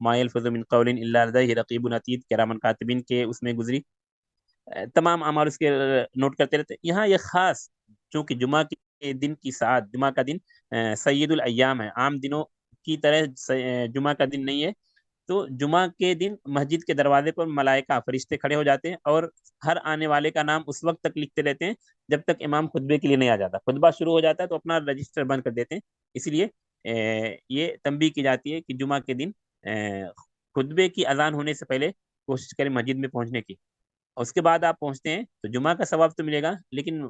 ما یلفظ من قول الا لدیہ رقیب عتید کرامن کاتبین کے اس میں گزری، تمام اعمال اس کے نوٹ کرتے رہتے ہیں۔ یہاں یہ خاص چونکہ جمعہ کے دن کی ساعت، جمعہ کا دن سید الایام ہے، عام دنوں کی طرح جمعہ کا دن نہیں ہے، تو جمعہ کے دن مسجد کے دروازے پر ملائکہ فرشتے کھڑے ہو جاتے ہیں اور ہر آنے والے کا نام اس وقت تک لکھتے رہتے ہیں جب تک امام خطبے کے لیے نہیں آ جاتا۔ خطبہ شروع ہو جاتا ہے تو اپنا رجسٹر بند کر دیتے ہیں، اس لیے یہ تنبیہ کی جاتی ہے کہ جمعہ کے دن خطبے کی اذان ہونے سے پہلے کوشش کریں مسجد میں پہنچنے کی، اور اس کے بعد آپ پہنچتے ہیں تو جمعہ کا ثواب تو ملے گا، لیکن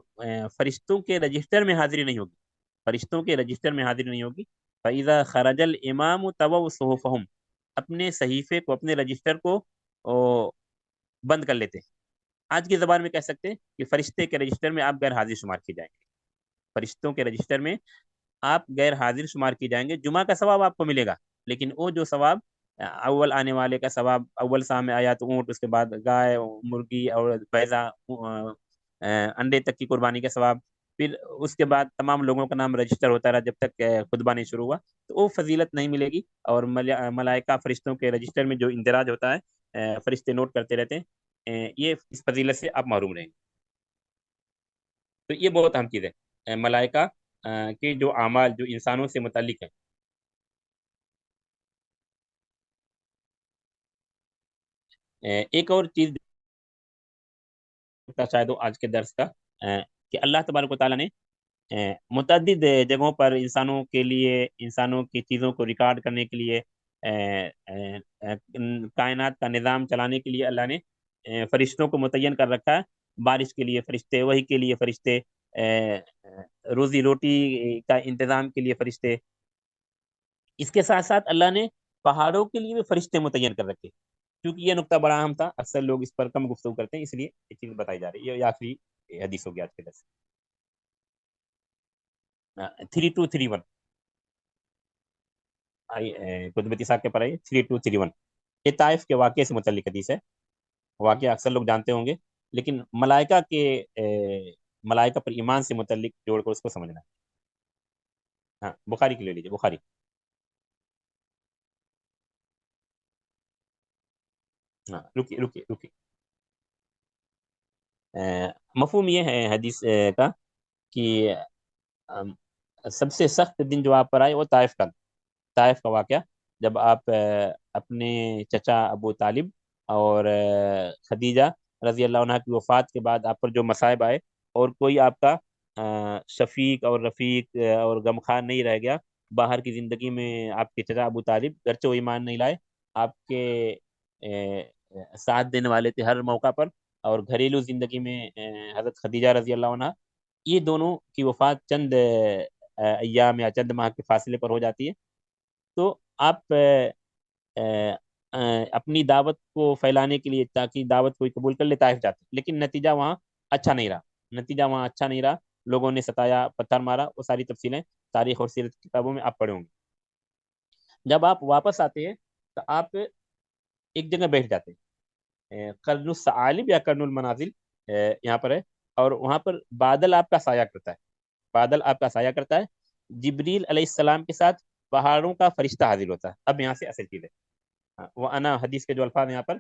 فرشتوں کے رجسٹر میں حاضری نہیں ہوگی، فرشتوں کے رجسٹر میں حاضری نہیں ہوگی۔ فَإِذَا خَرَجَ الْإِمَامُ تَوَوْا صُحُفَهُمْ، اپنے صحیفے کو، اپنے رجسٹر کو بند کر لیتے ہیں۔ آج کی زبان میں کہہ سکتے ہیں کہ فرشتے کے رجسٹر میں آپ غیر حاضر شمار کیے جائیں گے، فرشتوں کے رجسٹر میں آپ غیر حاضر شمار کیے جائیں گے۔ جمعہ کا ثواب آپ کو ملے گا، لیکن وہ جو ثواب اول آنے والے کا ثواب، اول سامنے آیا تو اونٹ، اس کے بعد گائے، مرغی اور بیضہ، انڈے تک کی قربانی کا ثواب، پھر اس کے بعد تمام لوگوں کا نام رجسٹر ہوتا رہا جب تک خطبہ نہیں شروع ہوا، تو وہ فضیلت نہیں ملے گی۔ اور ملائکہ فرشتوں کے رجسٹر میں جو اندراج ہوتا ہے، فرشتے نوٹ کرتے رہتے ہیں، یہ اس فضیلت سے آپ محروم رہیں گے۔ تو یہ بہت اہم چیز ہے، ملائکہ کے جو اعمال جو انسانوں سے متعلق ہیں۔ ایک اور چیز شاید آج کے درس کا، کہ اللہ تبارک و تعالیٰ نے متعدد جگہوں پر انسانوں کے لیے، انسانوں کی چیزوں کو ریکارڈ کرنے کے لیے، کائنات کا نظام چلانے کے لیے اللہ نے فرشتوں کو متعین کر رکھا ہے۔ بارش کے لیے فرشتے، وحی کے لیے فرشتے، روزی روٹی کا انتظام کے لیے فرشتے۔ اس کے ساتھ ساتھ اللہ نے پہاڑوں کے لیے بھی فرشتے متعین کر رکھے، کیونکہ یہ نقطہ بڑا اہم تھا، اکثر لوگ اس پر کم گفتگو کرتے ہیں، اس لیے یہ چیز بتائی جا رہی ہے۔ یہ آخری حدیث ہو گیا آج کے درس۔ 3231 قطب اتساق کے پر آئیے 3231، یہ طائف کے واقعے سے متعلق حدیث ہے۔ واقعہ اکثر لوگ جانتے ہوں گے، لیکن ملائکہ پر ایمان سے متعلق جوڑ کر اس کو سمجھنا ہے۔ ہاں، بخاری کی لے لیجیے، بخاری۔ ہاں، رکیے رکیے رکیے، مفہوم یہ ہے حدیث کا کہ سب سے سخت دن جو آپ پر آئے وہ طائف کا واقعہ، جب آپ اپنے چچا ابو طالب اور خدیجہ رضی اللہ عنہ کی وفات کے بعد آپ پر جو مصائب آئے، اور کوئی آپ کا شفیق اور رفیق اور غمخوار نہیں رہ گیا باہر کی زندگی میں۔ آپ کے چچا ابو طالب گرچہ وہ ایمان نہیں لائے، آپ کے ساتھ دینے والے تھے ہر موقع پر، اور گھریلو زندگی میں حضرت خدیجہ رضی اللہ عنہ، یہ دونوں کی وفات چند ایام یا چند ماہ کے فاصلے پر ہو جاتی ہے۔ تو آپ اپنی دعوت کو پھیلانے کے لیے، تاکہ دعوت کوئی قبول کر لے، طائف جاتے، لیکن نتیجہ وہاں اچھا نہیں رہا، نتیجہ وہاں اچھا نہیں رہا، لوگوں نے ستایا، پتھر مارا، وہ ساری تفصیلیں تاریخ اور سیرت کی کتابوں میں آپ پڑھے ہوں گے۔ جب آپ واپس آتے ہیں تو آپ ایک جگہ بیٹھ جاتے ہیں، قرن الثعالب یا قرن المنازل یہاں پر ہے، اور وہاں پر بادل آپ کا سایہ کرتا ہے، بادل آپ کا سایہ کرتا ہے، جبریل علیہ السلام کے ساتھ پہاڑوں کا فرشتہ حاضر ہوتا ہے۔ اب یہاں سے اصل چیز ہے، وَأَنَا حدیث کے جو الفاظ ہیں یہاں پر،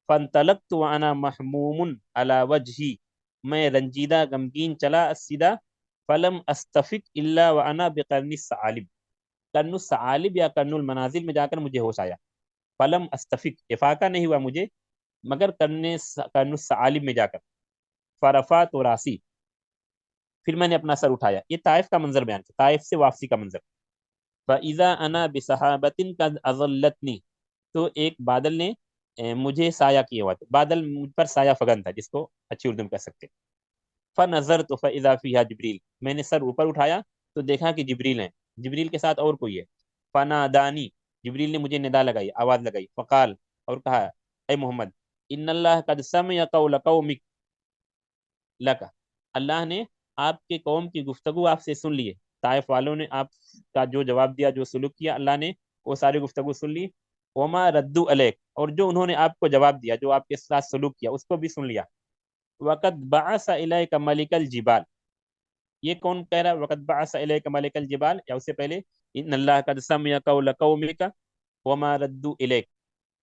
فَانْطَلَقْتُ وَأَنَا مَحْمُومٌ عَلَى وَجْهِي، میں رنجیدہ غمگین چلا سیدھا، فَلَمْ أَسْتَفِقْ إِلَّا وَأَنَا بِقَرْنِ الثَّعَالِبِ، قرن الثعالب یا قرن المنازل میں جا کر مجھے ہوش آیا۔ فَلَمْ أَسْتَفِقْ، افاقہ نہیں ہوا مجھے مگر قرن الثعالب میں جا کر، فَرَفَعْتُ رَأْسِي، پھر میں نے اپنا سر اٹھایا۔ یہ طائف کا منظر بیان کیا، طائف سے واپسی کا منظر۔ فَإِذَا أَنَا بِسَحَابَةٍ قَدْ أَظَلَّتْنِي، تو ایک بادل نے مجھے سایہ کیا ہوا تھا، بادل مجھ پر سایہ فگن تھا، جس کو اچھی اردو میں کہہ سکتے۔ فَنَظَرْتُ فَإِذَا فِيهَا جبریل، میں نے سر اوپر اٹھایا تو دیکھا کہ جبریل ہیں، جبریل کے ساتھ اور کوئی ہے۔ فَنَادَانِي، جبریل نے مجھے ندا لگائی، آواز لگائی، فقال، اور کہا، اے محمد، ان اللہ قد سمع قول قومک لک، اللہ نے آپ کے قوم کی گفتگو آپ سے سن لی ہے، طائف والوں نے آپ کا جو جواب دیا، جو سلوک کیا، اللہ نے وہ ساری گفتگو سن لی۔ وما ردو علیک، اور جو انہوں نے آپ کو جواب دیا، جو آپ کے ساتھ سلوک کیا، اس کو بھی سن لیا۔ وقد بعث الیک ملک الجبال، یہ کون کہہ رہا ہے؟ وقد بعث الیک ملک الجبال، یا اس سے پہلے ان اللہ قد سمع قول قومک وما ردو الیک،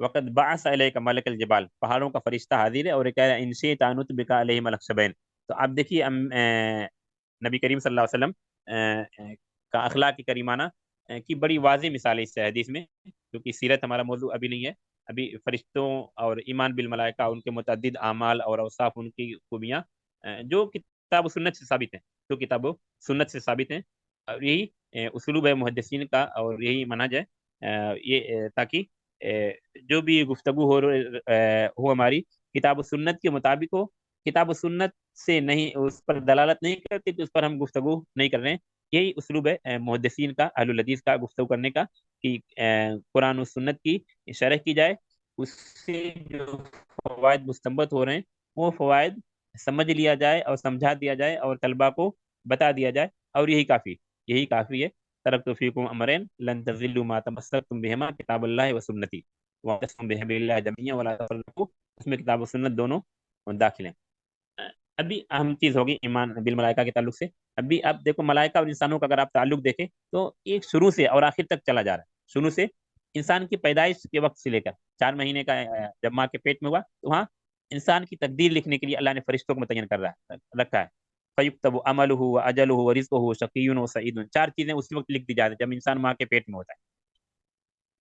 وقت بعث علیہ کا ملک الجبال، پہاڑوں کا فرشتہ حاضر ہے اور یہ کہہ رہا ہے انشے تانت بکا علیہ ملک شبین۔ تو آپ دیکھیے نبی کریم صلی اللہ علیہ وسلم کا اخلاق کریمانہ کی بڑی واضح مثال ہے اس حدیث میں، کیونکہ سیرت ہمارا موضوع ابھی نہیں ہے، ابھی فرشتوں اور ایمان بالملائکہ، ان کے متعدد اعمال اور اوصاف، ان کی خوبیاں جو کتاب و سنت سے ثابت ہیں، جو کتاب و سنت سے ثابت ہیں، اور یہی اسلوب ہے محدثین کا، اور یہی منہج ہے یہ تاکہ جو بھی گفتگو ہو ہماری کتاب و سنت کے مطابق ہو، کتاب و سنت سے نہیں، اس پر دلالت نہیں کرتی تو اس پر ہم گفتگو نہیں کر رہے ہیں۔ یہی اسلوب ہے محدثین کا، اہل الحدیث کا، گفتگو کرنے کا، کہ قرآن و سنت کی شرح کی جائے، اس سے جو فوائد مستنبط ہو رہے ہیں وہ فوائد سمجھ لیا جائے اور سمجھا دیا جائے اور طلبا کو بتا دیا جائے، اور یہی کافی ہے۔ ترکت فیکم امرین لن تضلوا ما تمسکتم بہما کتاب اللہ و سنتی واعتصموا بحبل اللہ جميعا ولا تفرقوا، اس میں کتاب و سنت دونوں داخل ہیں۔ ابھی اہم چیز ہوگی ایمان بالملائکہ کے تعلق سے، ابھی آپ دیکھو ملائکہ اور انسانوں کا اگر آپ تعلق دیکھیں تو ایک شروع سے اور آخر تک چلا جا رہا ہے۔ شروع سے انسان کی پیدائش کے وقت سے لے کر 4 مہینے کا جب ماں کے پیٹ میں ہوا، تو وہاں انسان کی تقدیر لکھنے کے لیے اللہ نے فرشتوں کو متعین کر رکھا ہے۔ فیکتب عملہ و اجلہ و رزقہ شقی و سعید، 4 چیزیں اسی وقت لکھ دی جاتی ہیں جب انسان ماں کے پیٹ میں ہوتا ہے۔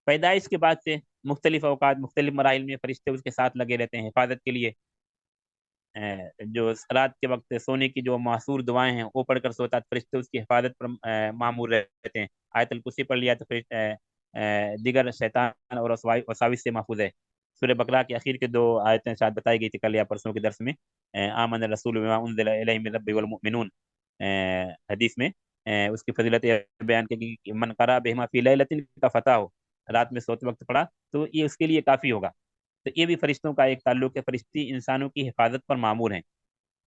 پیدائش کے بعد سے مختلف اوقات، مختلف مراحل میں فرشتے اس کے ساتھ لگے رہتے ہیں حفاظت کے لیے۔ جو رات کے وقت سونے کی جو معصور دعائیں ہیں وہ پڑھ کر سوتا ہے، فرشتے اس کی حفاظت پر معمور رہتے ہیں۔ آیت الکرسی پڑھ لیا تو دیگر شیطان اور وساوس سے محفوظ ہے۔ سورہ بقرہ کے اخیر کے 2 آیتیں شاید بتائی گئی تھی کل یا پرسوں کے درس میں، آمن الرسول بما انزل الیہ من ربہ والمؤمنون، حدیث میں اس کی فضیلت بیان کی کہ من قرأ بہما فی لیلۃ کفتہ ہو، رات میں سوتے وقت پڑھا تو یہ اس کے لیے کافی ہوگا۔ تو یہ بھی فرشتوں کا ایک تعلق ہے، فرشتی انسانوں کی حفاظت پر مامور ہیں۔